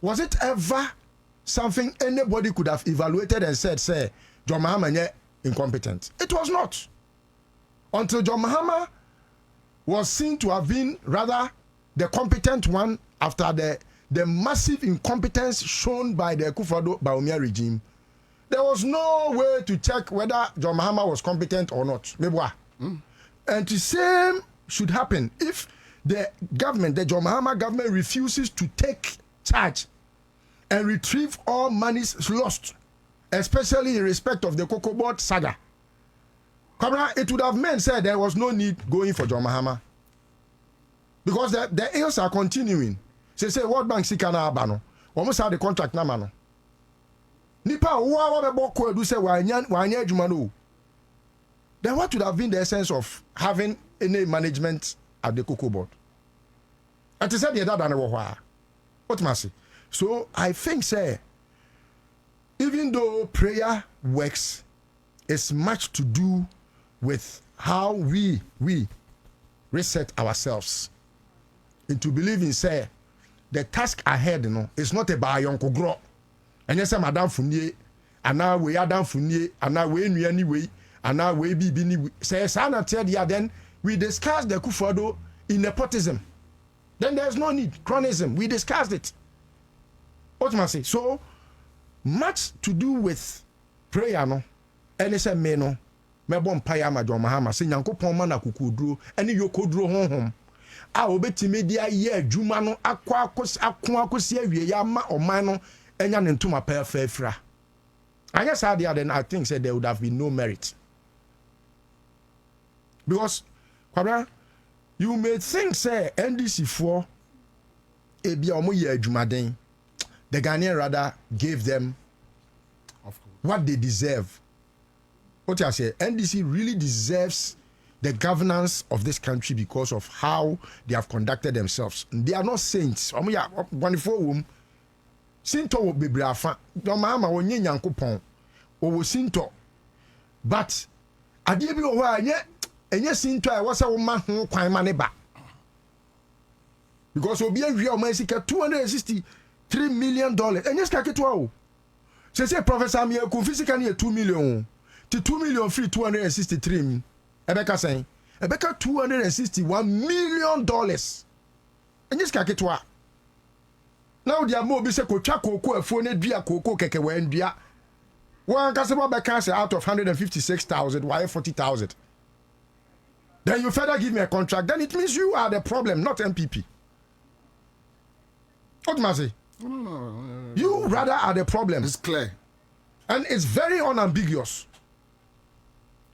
Was it ever something anybody could have evaluated and said say John Mahama ye incompetent? It was not. Until John Mahama was seen to have been rather the competent one after the massive incompetence shown by the Akufo-Addo Bawumia regime. There was no way to check whether John Mahama was competent or not. And the same should happen if the government, the John Mahama government, refuses to take charge and retrieve all monies lost, especially in respect of the Cocoa Board saga. Kwabena, it would have meant said there was no need going for John Mahama. Because the ills are continuing. Say World Bank Sikana Abano. Almost had the contract namano. Nipa uwa boko edu say wanya jumano. Then what would have been the essence of having any management at the Cocoa Board? And to say the other than what must so I think say even though prayer works, it's much to do with how we reset ourselves into believing say the task ahead is not about yonko grow. And yes, madam funye, and now we are down funye, and now we anyway, and now we be say sana tell ya then we discussed the Kufuado in nepotism. Then there's no need. Chronism, we discussed it. What must I say? So much to do with prayer, no. And it's a me no. Me bon paya ma John Mahama. Say Nyankopon ma na kukudro. Any yokodro hom. A obeti media ye adwuma no akwa akosi awie ya ma oman no enya ne ntoma pa fra. I guess then I think said there would have been no merit. Because Kwabena, you may think say NDC for ebi omo ye adwumaden. The Ghanaian rather gave them what they deserve. What I say, NDC really deserves the governance of this country because of how they have conducted themselves. They are not saints. Omo ya 24 Sinto will be brafa. Don't mama wonye Nyankopon. O sinto. But adie bi o wa enye sinto I was a woman ho kwan ma ne ba. Because obi awie o man sika $263 million. Enye sika ketwa o. Say Professor Amia ku physical na $2 million. To $2 million free 263. Ebeka saying Ebeka $261 million. Enye sika ketwa. Now they are more busy kocha koko efone dua koko keke wendua. One kasaba beka say out of 156,000, why 40,000? Then you further give me a contract, then it means you are the problem, not MPP. What must I say? You rather are the problem. It's clear. And it's very unambiguous.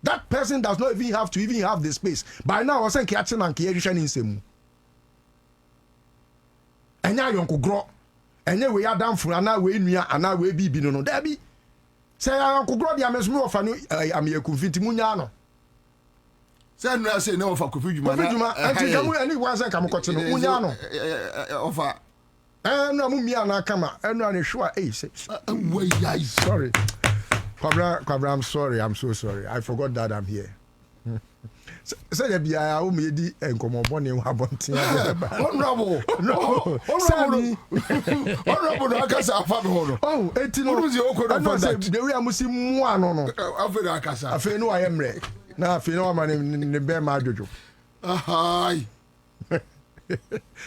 That person does not even have to have the space. By now, I was saying Kiatsin and Kierishan in Semu. And now you grow. And then we are down for an hour, and now we be no Debbie. Say, I could grow the Amesmo of I'm a Kufintimuniano. Say, no, I say no for Kufujuma. I think anyone say come cotton Uniano. Offer. And no, Mumiana come and run a sure ace. Sorry. Kwabena, I'm sorry. I'm so sorry. I forgot that I'm here. Say the bia o me di enkomo bone wa bontin honorable akasa afa me hono oh etino uruzi okodo for that the way amusi mu ano no afa na akasa afa no ayemre na afa no ma ne be ma adwojo ai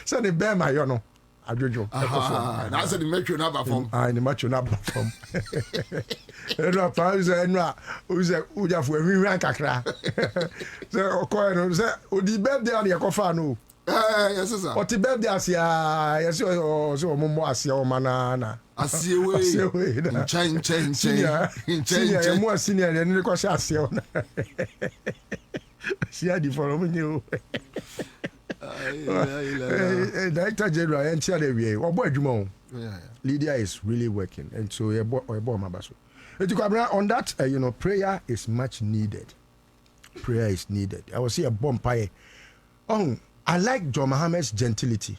say ne be ma yo no adwojo na say the metro na ba from the metro na ba from eno pa uze uja fu emi ran kakra se okoy no se odi birthday an yakofa no yes sir oti birthday asia yes o so mo asia o manana asiewe chen mo asia ni ko sha asia na sia di for mo ni o Director General and Tia Lewie, or boy Jumo. Lydia is really working, and so a boy Mabaso. On that, prayer is much needed. Prayer is needed. I will see a bomb pie. Oh, I like John Mahama's gentility,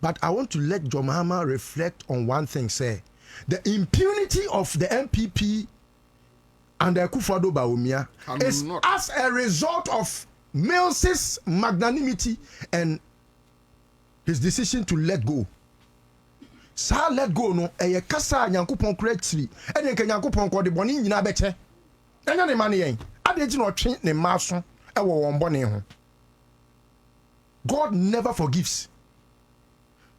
but I want to let John Mahama reflect on one thing. Say, the impunity of the MPP and the Kufuado Bawumia is as a result of Mills's magnanimity and his decision to let go. Sa let go no eye kasa Nyankopon correctly. E de Nyankopon ko de boni nyina beche. Enya ne mane yen. Ade ti no twe ne maso e wo won boni ho. God never forgives.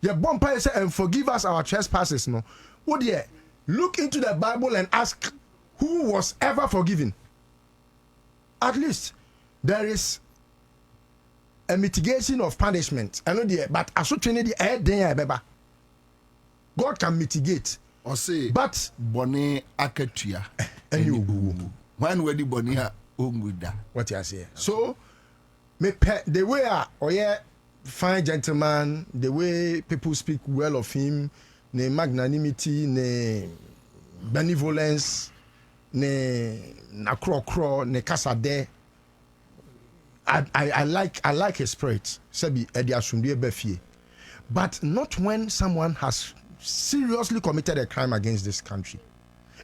Ye bompa say and forgive us our trespasses no. Wo de look into the Bible and ask who was ever forgiven. At least there is a mitigation of punishment. I know the but aso twene the den ya beba. God can mitigate. Or say, but Bonnie Akatia and you one way the Bonia Umuda. What you say? So, the way fine gentleman, the way people speak well of him, the magnanimity, the benevolence, the nakro, the kasade. I like his spirit. Sebi edi asumdue befie. But not when someone has seriously committed a crime against this country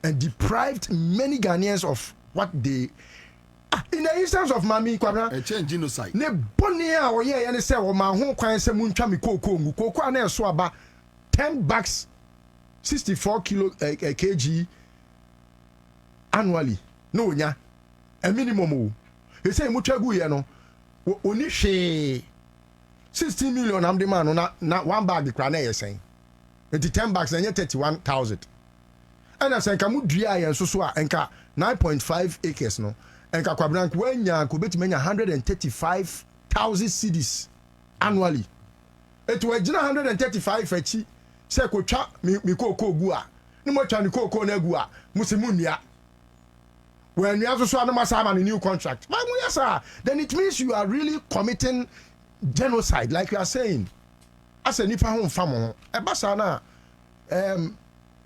and deprived many Ghanaians of what they. In the instance of Mami Kwabena, a change genocide. Ne bonia or ye and say, "Oh, my home kwan se muncha mi koko na so about $10, 64 kg annually. No nya, a minimum. He say mucha gu ye no, oni hwe 16 million am the man na one bag the kra na ye saying. $10 and yet 31,000. And I say kamu dua ye so a enka 9.5 acres no. Enka Kwabena kwenya ko betimenya 135,000 cedis annually. It was 135 echi se ko twa mi koko gu a. Ni mo twa ni koko na gu a. Musimu nia. When you have to a new contract, then it means you are really committing genocide, like you are saying. As a nipa home family, a basana,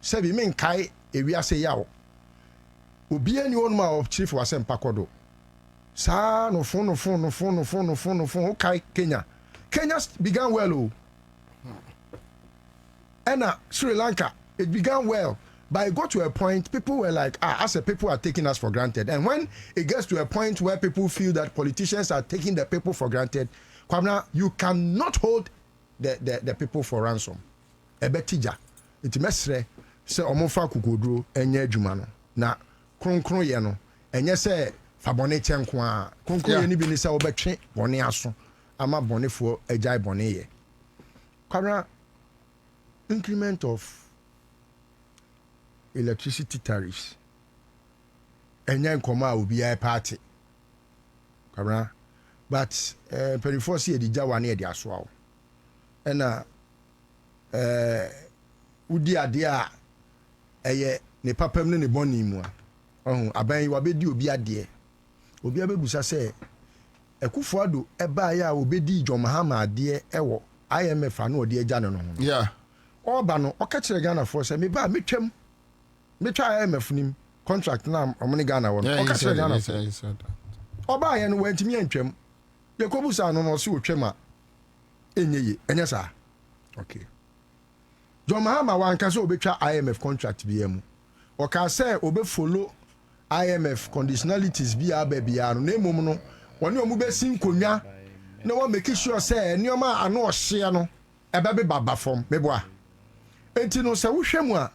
sebi men kai we are say yao. Ubi any one ma of chief was in Pakodo. Sa no phone, okay, Kenya. Kenya began well, and Sri Lanka, it began well. But it got to a point, people were like, as a people are taking us for granted. And when it gets to a point where people feel that politicians are taking the people for granted, Kwabena, you cannot hold the people for ransom. Ebetija, it mesre se omofa kukodro enye adwuma no. Na kronkron ye no, enye se fa bone chenko a. Kronkron ye ni bi ni se obetwe bone aso. Ama bonefo ejai bone ye. Kwabena, increment of electricity tariffs and then come out will be a party. Kwabena, but perifo see the Jawa near the aswao. And udi adia ne papam ne boni mu a aban wabedi obi ade obi abebusa se Ekufuado eba ya obedi Jomahama ade ewo IMF anu ode agya no no. Yeah. Oba no okachire Ghana for se me ba metwam metwa IMF nim contract na omni Ghana won okachire Ghana for. Oba ye no wantimi antwam yekobusa no no se otwam a enyeye enya sa. Okay. Jomahama wanka se obetwa IMF contract bi am. Oka se obe follow IMF conditionalities bi abia no na emom no woni omu be sin konwa na wo make sure say nioma ano ohye no ebebe baba form meboa enti no se wo hwemu a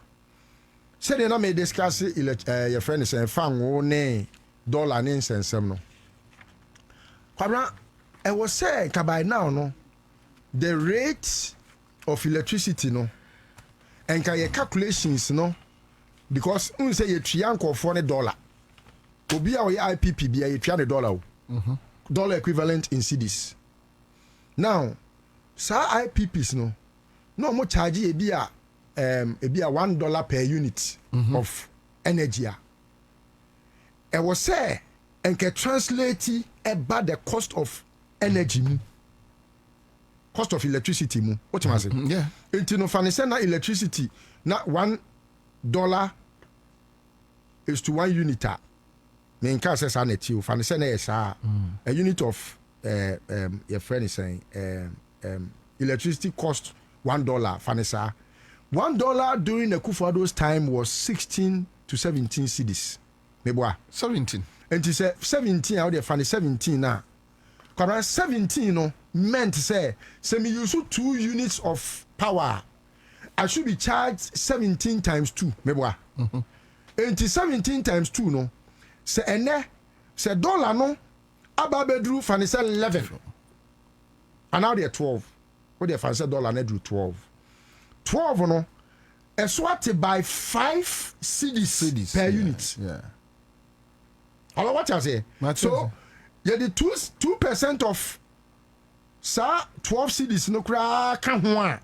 se de na me discuss your friend say fan wo ne dollar ne nsensem no Kwabena I was say by now no the rate of electricity no and can your calculations no because un say you triangle for $1 obi a IPP bia you $1 dollar equivalent in cedis. Now, sa IPPs no more charge a $1 per unit of energy. I was say and can translate about the cost of energy cost of electricity what you say? Yeah. Until no fancy electricity not $1 is to 1 unit. Me nka say sanity o fan say na yesa a unit of your friend is saying electricity cost $1 fanisa $1 during the Kufuado's time was 16 to 17 cedis meboa 17 and he said 17 out there fan 17 na Kwabena 17 no meant say me use 2 units of power I should be charged 17 times 2 meboa and 17 times 2 no se ene se dollar no aba bedru fanisa 11 and now they 12 what they fanisa dollar na drew 12 no eswate by 5 cedis per unit. Yeah. Hello, what you say? So yeah, the 2% of sa 12 cedis no kra ka ho a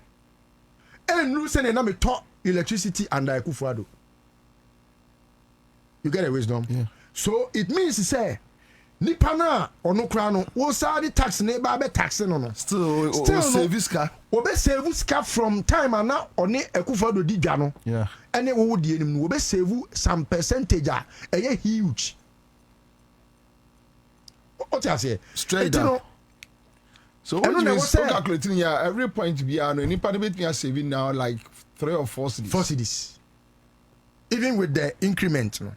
And no say na me talk electricity under Akufo-Addo. You get a wisdom? Yeah. So it means say nipa na ono kra no wo sa di tax na ba be tax no no. Still save ska. We be save ska from time and now one Akufo-Addo di dwa no. Yeah. Ene wo di enim no we be save some percentage a huge. What you say? Straight down. So what you calculating here, every point be any part of it we are saving now like 3 or 4 cities. 4 cities. Even with the increment, no.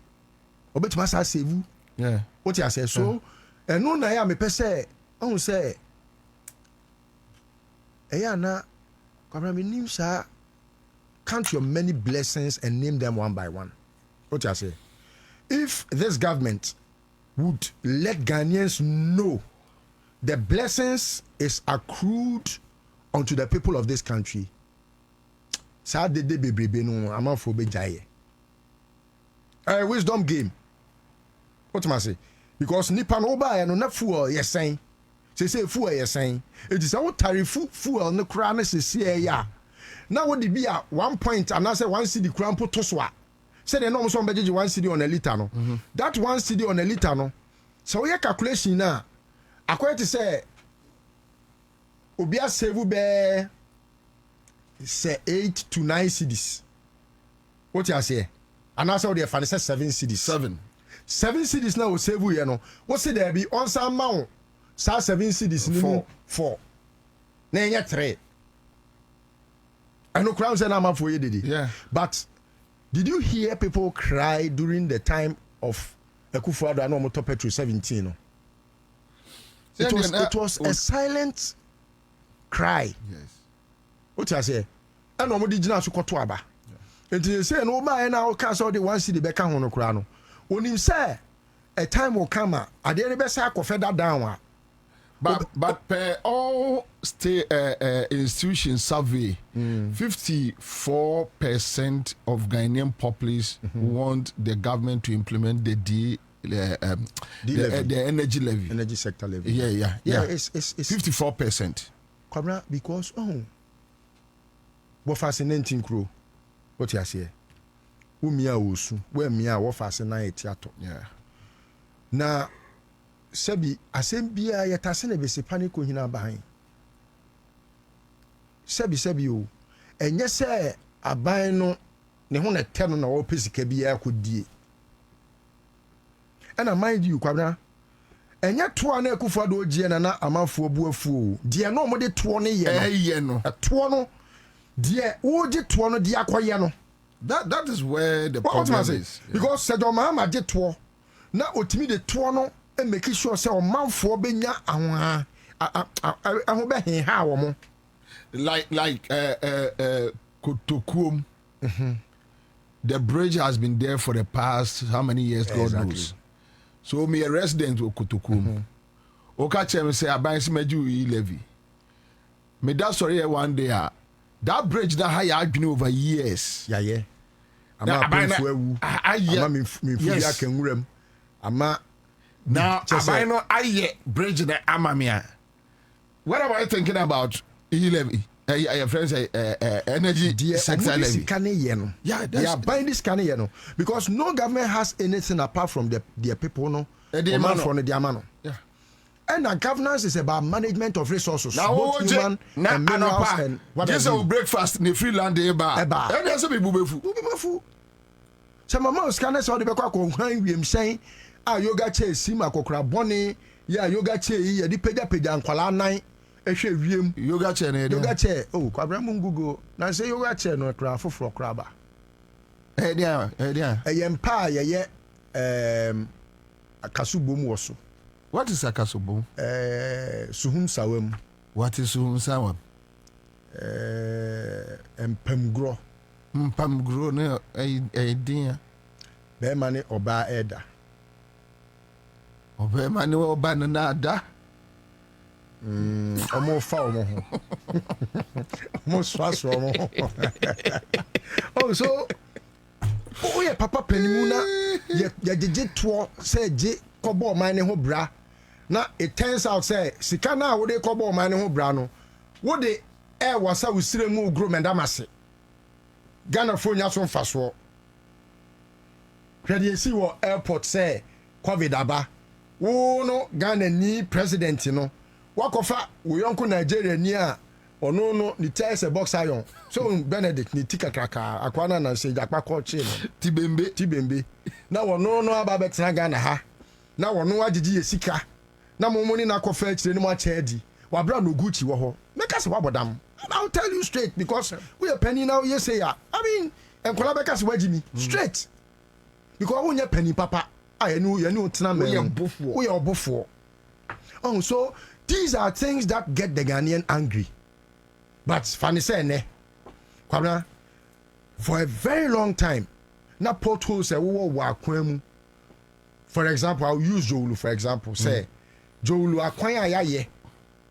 Obet must save. Yeah. What you say? So, and no na ya me pese, I say, na, Kwabena me nim sa, count your many blessings and name them one by one. What you say? If this government would let Ghanaians know the blessings is accrued unto the people of this country, sa de bebrebe no amanfo be jaye. Wisdom game. What am I say? Because nipa no ba no na fuel yesen. Say fuel yesen. It is our tariff fuel no kra na se ya. Na what be a 1 point and I say 1 cedi kra mpo to so a. Say the normal some be 1 cedi on a liter no. That 1 cedi on a liter no. So we calculation na according to say obia save be say 8 to 9 cedis. What you say? And also the fan say 7 cedis. 7 cedis now save you know. What say there be on some amount? Sa 7 cedis ni 4. Na nya 3. I know crowds and I'm for you did. Yeah. But did you hear people cry during the time of Akufo-Addo and Omoto Petro 17? No? It was a silent cry. Yes. What I say? And Omo Jina so koto aba. Until you say no man now cancel the 1 cedi beka ho no kra no. Onim say a time will come at the end best that down. But per all state institution survey, 54% of Ghanaian populace want the government to implement the energy levy. Energy sector levy. Yeah. It's 54%. Kwabena, because what fascinating crew. What you say? Umia osu, where mia wo fascinating theater. Yeah. Na sebi asembia yatase na bese paniko hina bahan. Sebi o. Enye se aban no ne ho na teno na wo pesika bia akodie. And I mind you, Kwabena. Enye to na Akufo-Addo ogie na amanfo buafu. Die no mo de to ne ye no. To no die ogie to no die akoye no. That is where the problem is. Yeah. Because Sejo Mahama did to na otimi de to no e make sure say o manfo benya ahwa aho be hen ha wo mo like Kotokuom. The bridge has been there for the past how many years, God knows. So me a resident of Kotokuom. Oka chem say aban se maju levy. Me that sorry one day that bridge that high adwene over years. Yeah. Ama penfu ewu. Ama me fuya kenwuram. Ama now aban no aye bridge na amamia. What am I thinking about levy? Your friends say energy sector levy. Yeah, they are buying this can no because no government has anything apart from their people no. Yeah. And the governance is about management of resources, now, both human and minerals and whatever. Just a breakfast in the free land eba. And there's a people befu. Some mama scanners all the back on we am saying yoga chair sima kokra boni ya yoga chair ya di peja and kwala nine ehwe wiem yoga chair oh Kwabena mungugo na say yoga chair no kra foforo kra ba dia empa ye akasubom woso. What is akasubom? Suhum sawam. What is suhum sawam? Mpamgro no idea. Be mane oba eda. Obe mane oba na da. Omo fa omo ho. Omo swaso omo. Oh so yeah papa penimu na ya jeje to say je kobo man ne ho bra na it turns out say sika na wo de kobo man ne ho bra no wo de wasa usire mu gro mendamase Ghana phone nya so mfaso hwede si wo airport say covid aba wo no Ghana ni president no wakofa wo yonko Nigeria ni a ono no ni tese box iron so Benedict ni tika kraka akwana na se jakpa kochi no tibembe na wono no aba betra Ghana ha na wono agigi yesika na momoni na kofa akire ni mo achedi wa bra no Gucci wo ho make us wabodam. I'll tell you straight because we are penny now. Yes, say I mean, and Kwabena wajimi straight because when you penny papa, I know you know we are before. Oh, so these are things that get the Ghanaian angry. But funny say ne, Kwabena, for a very long time, na potholes say wa kwemu. For example, I'll use Joulu for example. Say Joulu akwanya ya.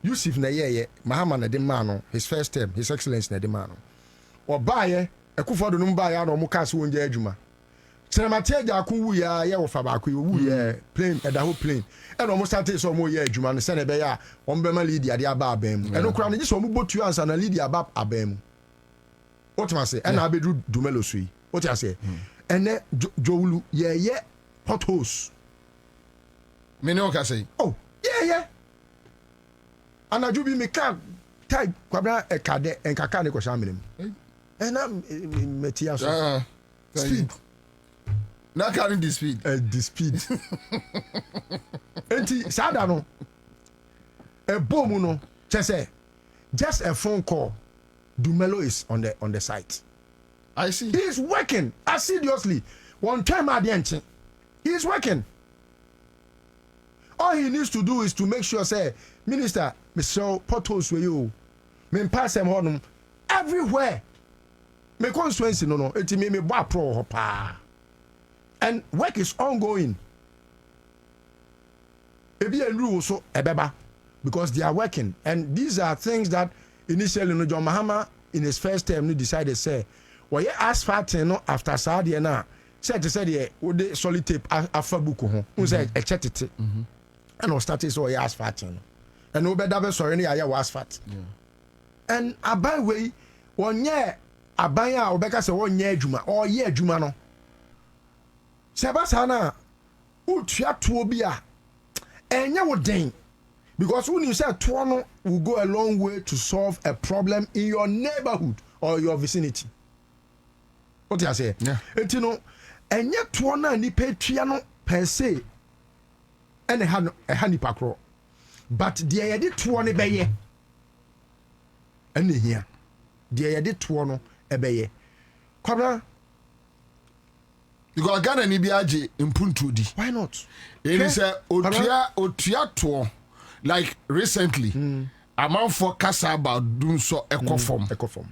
Yusuf na ye Mahama na de man his first term his excellence na de man obaye Akufo-Addo no baye na omo case wonje adwuma Senamatia ja ku ya ye wo fa ba ku wu ye plane e da ho plane e no omo start so omo ye adwuma no se na be ya omo be ma lead ade aba abam e no kura no so omo botu Ansah na lead aba abam otima se e na abedu dumelo so yi otia se ene Joulu ye potholes me no ka say oh yeah anajubi me ka tai Kwabena ekade enkaka ne ko shaminem ena metia so speed na carrying the speed enti sada no e bomu no chese just a phone call Dumelo is on the site. I see he is working assiduously one time at the end he is working. All he needs to do is to make sure say minister Mr. Potholes with you me pass them on everywhere me constituency no it me ba pro pa and work is ongoing ebi enru so ebeba because they are working and these are things that initially no John Mahama in his first term no decided say well yeah asphalt no after Sadia na said to say wo de solid tape afa book ho who say e chetete and we started so yeah asphalt no and no better be sorry ya asphalt and aban we wonye aban a obeka se wonye adwuma o ye adwuma no sebasa na utua tuo bi a enya wo den because when you say tuo no will go a long way to solve a problem in your neighborhood or your vicinity what you say enti no enya tuo na ni petua no per se ene ha ni pakro but the yede tuo ne beye ene hia the yede tuo no ebeye Kwabena because Ghana ni bi age impuntu di why not it is otua tuo like recently a man for kasa about doing so ecofom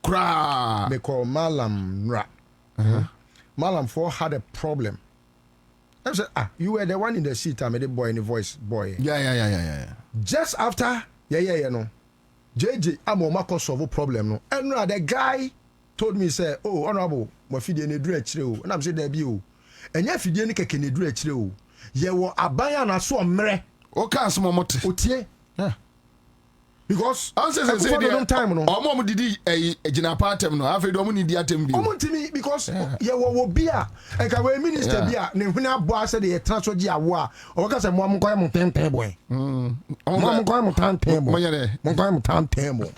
kra me call Malam Ra Malam for had a problem. I said, you were the one in the seat. I made a boy in the voice, boy. Yeah. Just after, no. JJ, I'm on my solve problem, no. And the guy told me, say, oh, honorable, my fiddy any dredge, and I'm saying, there be you. And if you didn't get any dredge, you were a buyer and I saw a mere. Okay, some more. Yeah. Because Ansah say long time no omo didi ejina patem no afi do omo ni di atem bi omo ntimi because ye wo bia e ka we minister bia ne hune abo ase de transfer gi awo a o ka se mo am koy mo tenten boy mo am koy mo tenten boy mo koy mo tenten boy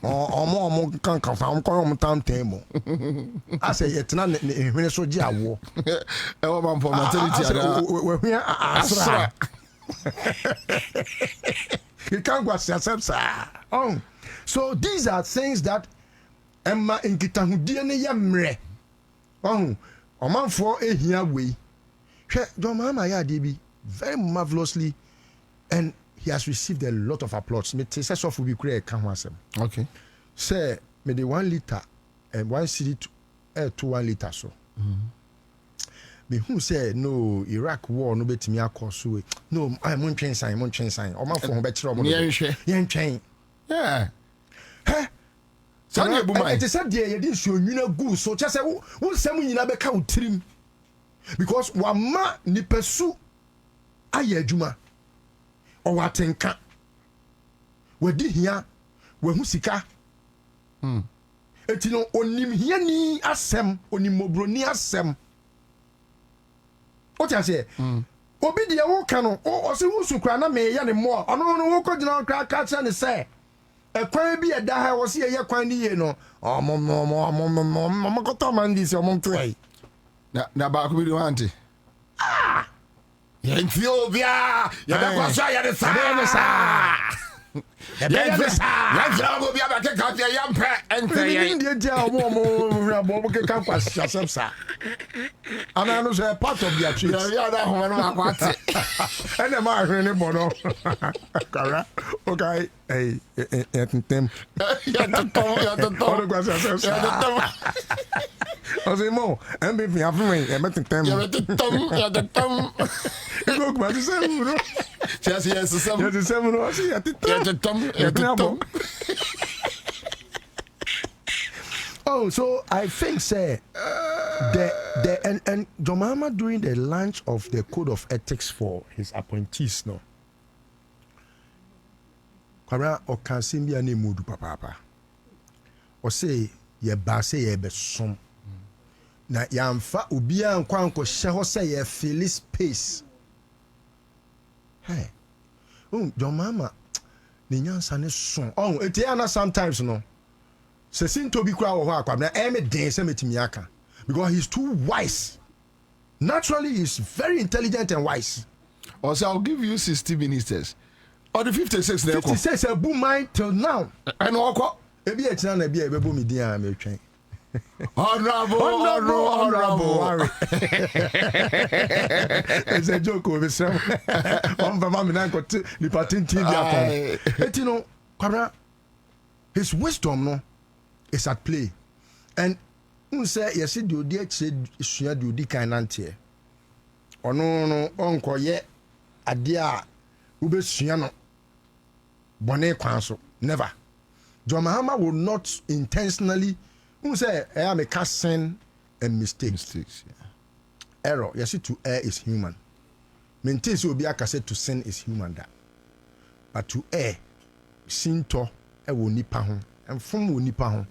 omo kan fa mo koy mo tenten boy ase ye tena ne hune so gi awo e wo man for maternity ada we hune asra you can't go yourself, sir. So these are things that Emma in Kitahudi and Yamre. A man for a here way. John Mama Yadibi very marvelously, and he has received a lot of applause. Me say so will be great. Okay. Say me the 1 liter and 1 city to 1 liter so. Me who say no Iraq war no betimi akoso no I mon twen sign o ma for ho be kire o mo yen twen yeah Sanya Bumai it said there you didn't show you go so just say who sem nyina be ka utrim because wa ma ni pesu aye adwuma o watenka wadi hia wa hu sika etino onim hiani asem onimobroni asem o tia se obi de wo ka no o se wo sukura na me ya ne mo ono no wo ko gina kra kra ne se ekwan bi eda ha wo se ye kwan ni ye no ko to man dis o mo to ai na ba ko bi wanti Ethiopia ya da kwa sha ya de sa ya go bi aba ke ka te ya mpe ente ya ndi dia omo bo ke ka kwa sha sepsa ana no say part of their treat ya da ho no akwate ene ma hwe ne bono kara okay ya tentem ono kwa sha sepsa ya tentem Ozimo, MVP afun e metentem. Ya tentem. Go kwa se muro. Yes, se muro, si ya tentem. Oh, so I think say and Jomama during the launch of the code of ethics for his appointees no. Kwara okasimbi ane mudu papa. O say ye ba say ye be som. Na yamfa obia nkwanko hye ho say ye fill space. Hey. Jomama ni nyansa ne son. Oh, etia na sometimes no. Se sinto bi kura wo ho akwa na eme den se metimi aka because he's too wise. Naturally he's very intelligent and wise. Also I'll give you 60 ministers. Or the 56 there. 56 a boom mine till now. And what? Ebi e tina na bi e bebo mi din a me twen. Honorable. It's a joke over some. On va me na ko ni patin TV akon. Etino kwabra his wisdom no is at play. And say yes the odi eche sua the odi kan nante. Ono no onko ye ade a wo be sua no bone kwan so never. John Mahama will not intentionally say I am a sin and mistakes. Yeah. Error. Yes, to err is human. Maintain so be aka say to sin is human that. But to err, sin to e wo nipa ho. And from wo nipa ho.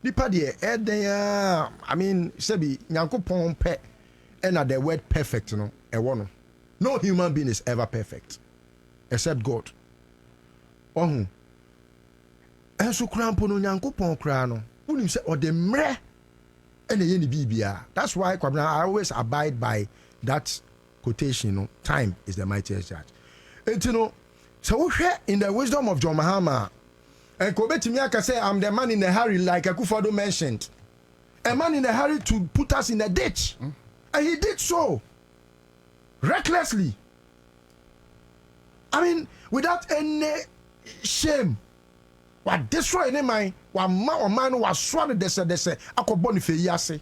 Nipa de e den I mean, sebi Nyankopon pe and the word perfect no e wo no. No human being is ever perfect except God. Oh. Enso krampo no Nyankopon kra no. Unim say or the mre ene ye ni bibia. That's why Kwabena I always abide by that quotation, no. Time is the mightiest judge. And you know, so in the wisdom of John Mahama, and Kobetimiaka say I'm the man in a hurry, like Akufo-Addo mentioned. A man in a hurry to put us in a ditch. And he did so. Recklessly. I mean, without any shame. What destroy any mind, what man was swallowed dese akoboni fe yase.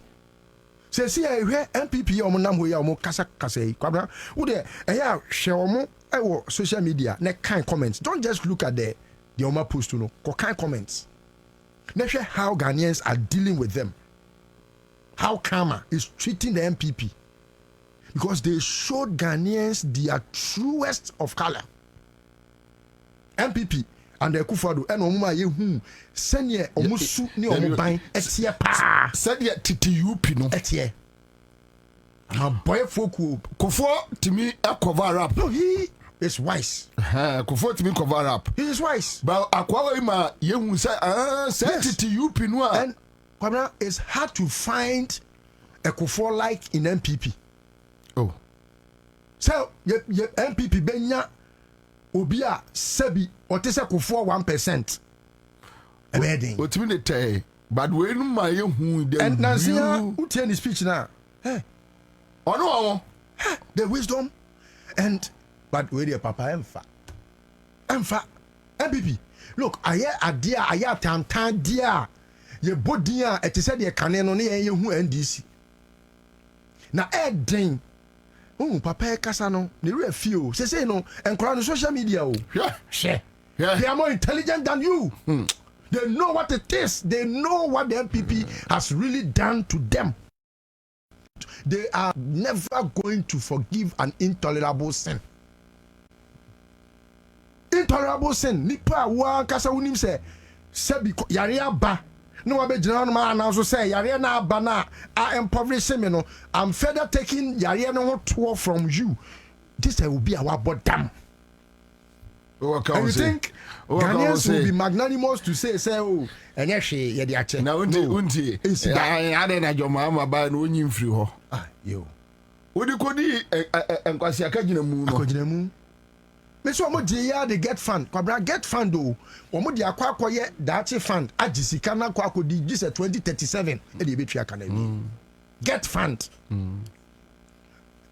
Se si e hwe MPP o monam ho ya o kasa yi Kwabena wo de eya hwe o mo e wo social media na kind comments. Don't just look at the Oma post no ko kind comments. Na hwe how Ghanaians are dealing with them. How Kama is treating the MPP. Because they showed Ghanaians their truest of color. MPP and the Akufo-Addo and omuma ye hu senye omusu ni omuban etie pa senye TTUP no etie my boy foku Kofo timi cover up no he is wise Kofo timi cover up he is wise but akwa ima ye hu say TTUP no and Kwabena it's hard to find a Kofo like in MPP. Oh so ye MPP benya obi a sebi otese Kofo 1%. Ebedin. Otimi ne tay but we no ma ye hu the and Nancy utie ni speech na. Hey. Ono the wisdom and but we the papa emfa MPP look aye adea aye tantan dia ye body a etese de kane no ne ye hu NDC na edin papa kasa no ne re fio say no enkora no social media o yeah. They are more intelligent than you. They know what it is. They know what the MPP has really done to them. They are never going to forgive an intolerable sin. Intolerable sin. Nipa wa kasa unim se sebi yare aba no wa be gyina no ma na so say yare na aba na impoverish me no I'm further taking yare no ho tour from you. This will be our bottom. And you think Ghanaians will be magnanimous to say oh and she ye dey ache na unti ade na jomama ba na onyi mfiri ho yo wodi kodi enkwasi akagina mu no akagina mu me so mo die ya de get fund kwabra get fund o mo de akwakoye dachi fund agisika na kwakodi gise 2037 e de betwa kana bi get fund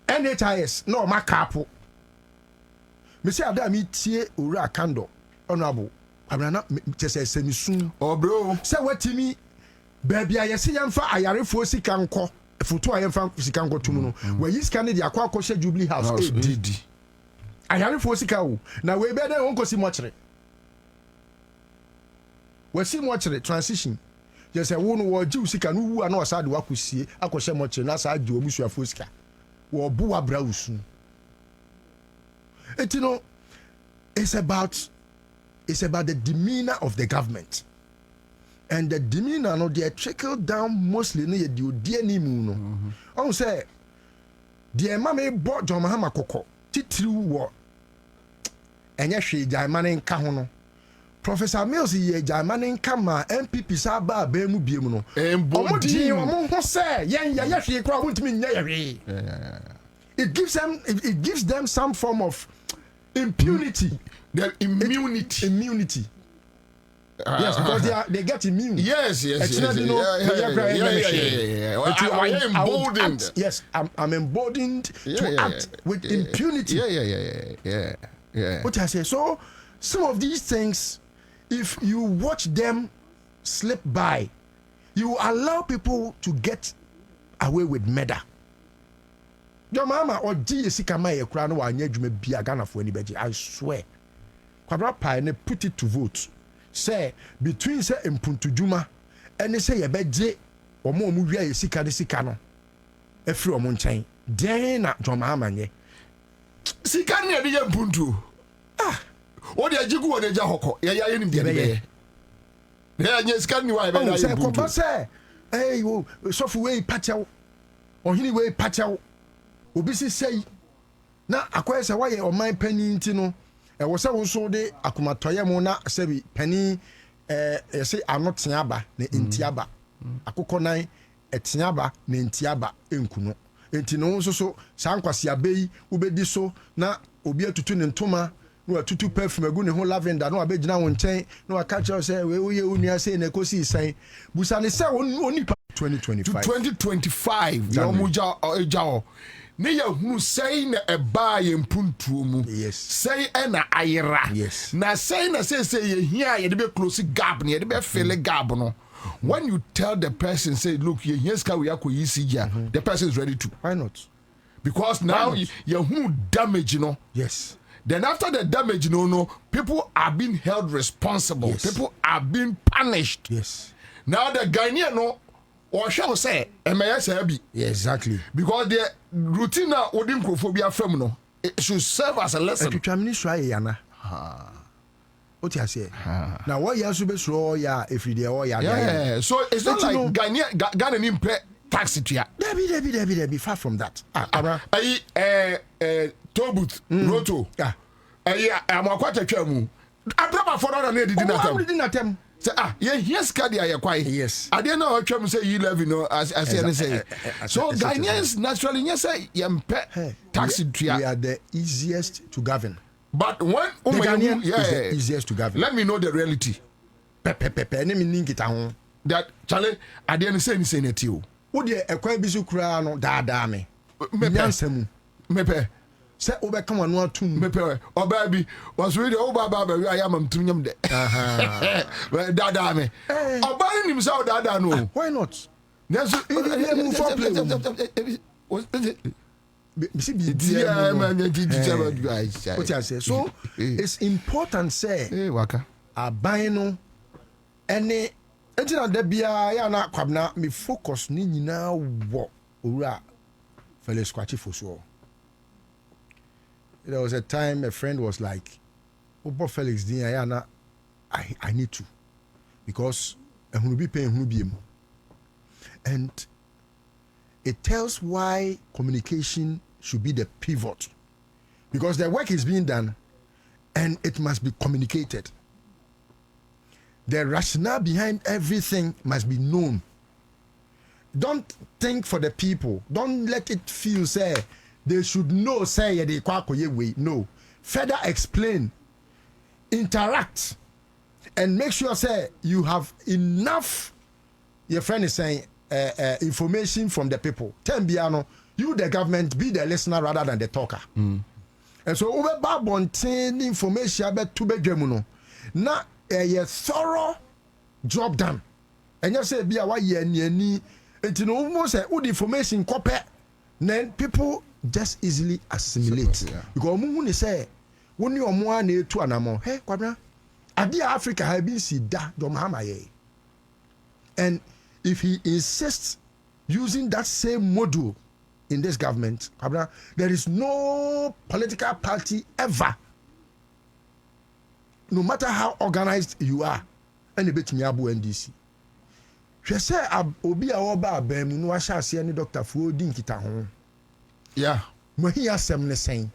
NHIS no makapo me say ada mi tie owura kando honorable abrana chese semisun bro say watimi baby ayese yamfa ayarefo sika nko foto ayemfa sika nko tumu no we yi sika ne de akwa Jubilee House didi ayarefo sika wo na we be dey wonko si mochire we si mochire transition je say wo no wo ji sika no wu ana osade wakosie akoshe mochire na sa agi omusuafo sika wo bu abra usu you know it's about the demeanor of the government. And the demeanor no they trickle down mostly near the odiani mu no. On say the mama bought John Mahama Koko titru wo enye hwe jaimane nka ho no. Professor Mills ye jaimane nka ma MPP sa ba ba mu biem no. Omodi omo ho say yen ya hwe kra ho ntimi nya hwe. It gives them some form of impunity. Their immunity. Yes, because they get immune. Yes. I'm emboldened. Yes, I'm emboldened to act with impunity. Yeah. What I say? So some of these things, if you watch them slip by, you allow people to get away with murder. Your mama or GSC kama ye kura no wa anya dwuma bia Ghana for anybody. I swear. Kwabra pa ne put it to vote. Say between say impuntu dwuma and say ye beje omo wia ye sika de sika no. Efri omo nchen. Den na your mama nye. Sika ne de ye impuntu. O de ajigu o de ja hoko. Ye ya ye nim de be. Ne anya sika ni wa be na ye impuntu. Say hey wo sofu we pachaw. Ohini we pachaw. Obi si say na akoye se waye oman pani nti no e wo se wo so de akomatoye mu na se bi pani se anoteaba na entiaba akokọ nan etiaba na entiaba enkuno enti no so sankwase abeyi ubedi so na obi atutu ne ntoma no atutu perfume agu ne ho lavender no abegina wo nchen no aka che se we wo ye onua se na kosi san busa ne se oni 2025 to 2025 yo muja ejao ne ya hunu sei na eba ye mpuntuo mu sei na ayera na sei na sei ye hia ye de be close gap ne ye de be fill gap no when you tell the person say look ye here ska we akoyi sija the person is ready to. Why not? Because now you hunu damage then after the damage people are being held responsible, people are being punished. Now the Ghanaian or shall say MASB. Exactly. Because the routine now odinkophobia from it should serve as a lesson. What you say? Now what you be so ya if you there yeah. So it's not like Ghana nimpe taxi to ya. Debbie far from that. Tobut Roto. I'm quite a chamu. I brought for another didn't attempt. Say yes Kadia ya kwai. Yes. I didn't know how to say you live as say. So Ghanaians naturally yes say yempe taxi to ya. We are the easiest to govern. But when the Ghanaian is the easiest to govern. Let me know the reality. That Charlie, I didn't say anything at you. Would you a quite busy crown or dame? Mepe. Say over come on one tune. Mepe or baby was really over baby. I am to him. Dame. Or buying himself that no. Why not? There's a move for play. So it's important say abino any ejina da bia ya na kwabna me focus ni nyina wo owura Felix Kwachi Foso. There was a time a friend was like Obo Felix din ya na I need to, because And it tells why communication should be the pivot, because the work is being done and it must be communicated. The rationale behind everything must be known. Don't think for the people. Don't let it feel say they should know say they way. No. Further explain, interact, and make sure say you have enough. Your friend is saying information from the people. Tembiano, you the government be the listener rather than the talker. And so over babontin information about two bedroom na a thorough job done. And you say be a why ni it no almost say all the information copy, then people just easily assimilate. Because mumu say when you are na to anamo hey Kwabena adi Africa have been si da do mahama ye. And if he insists using that same module in this government, Kwabena, there is no political party ever, no matter how organized you are, and a bit me abu NDC. She say obi a oba abem no ahya ase ne Dr. Fuodi nkita ho. Yeah. Mo hi asem ne sen.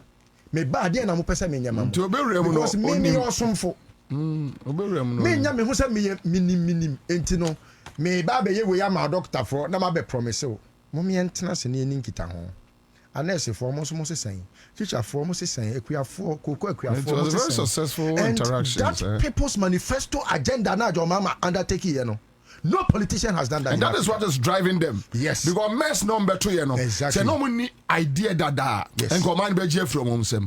Me ba de na mo pese me nyama. Nti obewrem no oni osomfo. Obewrem no. Me nya me ho se me minim enti no me ba be ye we ya ma doctor for na ma be promise o. Mo me entena se ne nkita ho. Anese for mo so mo se sen. Teacher for mo se sen ekuafo koko ekuafo. It was a very successful interaction. That people's manifesto agenda na jo mama undertake here no. No politician has done that. And that is what is driving them. Yes. Because mess number 2, you know. Exactly. So no money idea that. Yes. And command be from himself.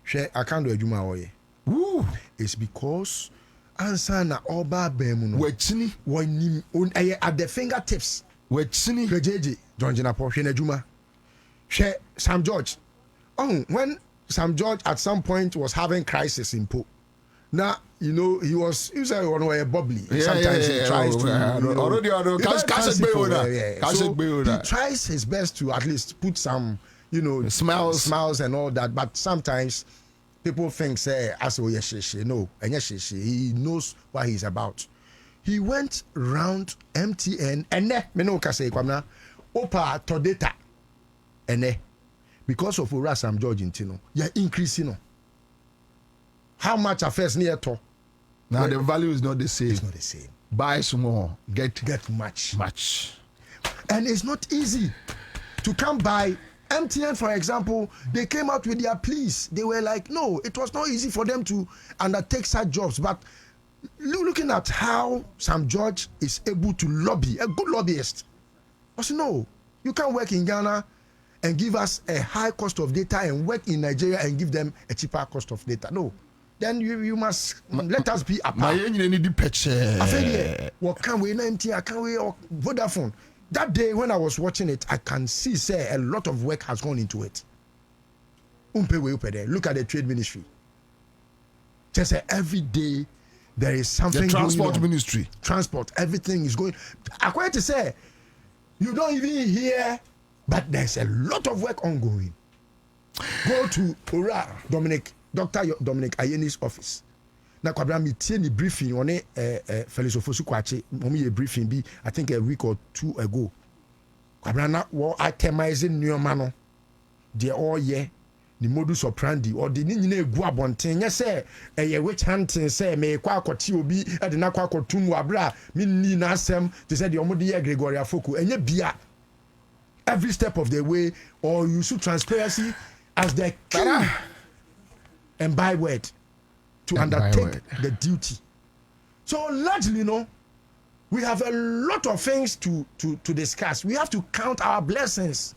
Share I can't do a juma oye. Woo. It's because Ansah na oba bemuno. Wechini. Wani at the fingertips. Wechini. Kejeji. John Jinapo. Share juma. Share Sam George. Oh, when Sam George at some point was having crisis in Po. Now, you know, he was one way Bobie. Sometimes he tries he tries his best to at least put some, you know, smiles and all that. But sometimes people think, say, no, he knows what he's about. He went round MTN and Opa Todeta and because of Ura Sam George Intino, you're increasing. How much affairs near to? Now the value is not the same. It's not the same. Buy small, get much. And it's not easy to come by. MTN, for example, they came out with their pleas. They were like, no, it was not easy for them to undertake such jobs. But looking at how Sam George is able to lobby, a good lobbyist. I said, no, you can't work in Ghana and give us a high cost of data and work in Nigeria and give them a cheaper cost of data. No. Then you must let us be apart. What can we MTN? Can we Vodafone? That day when I was watching it, I can see say a lot of work has gone into it. Look at the trade ministry. Just say every day there is something. The transport ministry. Transport, everything is going. According to say, you don't even hear, but there's a lot of work ongoing. Go to Ura Dr. Dominic Ayeni's office. Na Kwabena mi tie ni briefing on Felix Ofosu Kwache. Momi ye briefing bi I think a week or 2 ago. Kwabena na wo itemizing new mano. De all ye ni modus operandi or the ni nyina egu abonten nye say ye witch hunting say me kwa akoti obi e de na kwa akotum abra mi ni na asem they say the omode ye Gregoria Foku enye bia every step of the way, or you should transparency as the key and byword to undertake the duty. So largely, we have a lot of things to discuss. We have to count our blessings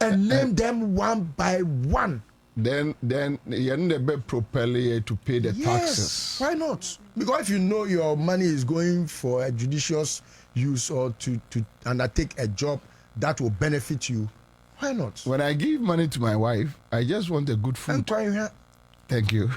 and name them one by one. Then you're not properly to pay the taxes. Why not? Because if you know your money is going for a judicious use or to undertake a job that will benefit you, why not? When I give money to my wife, I just want a good food. Thank you.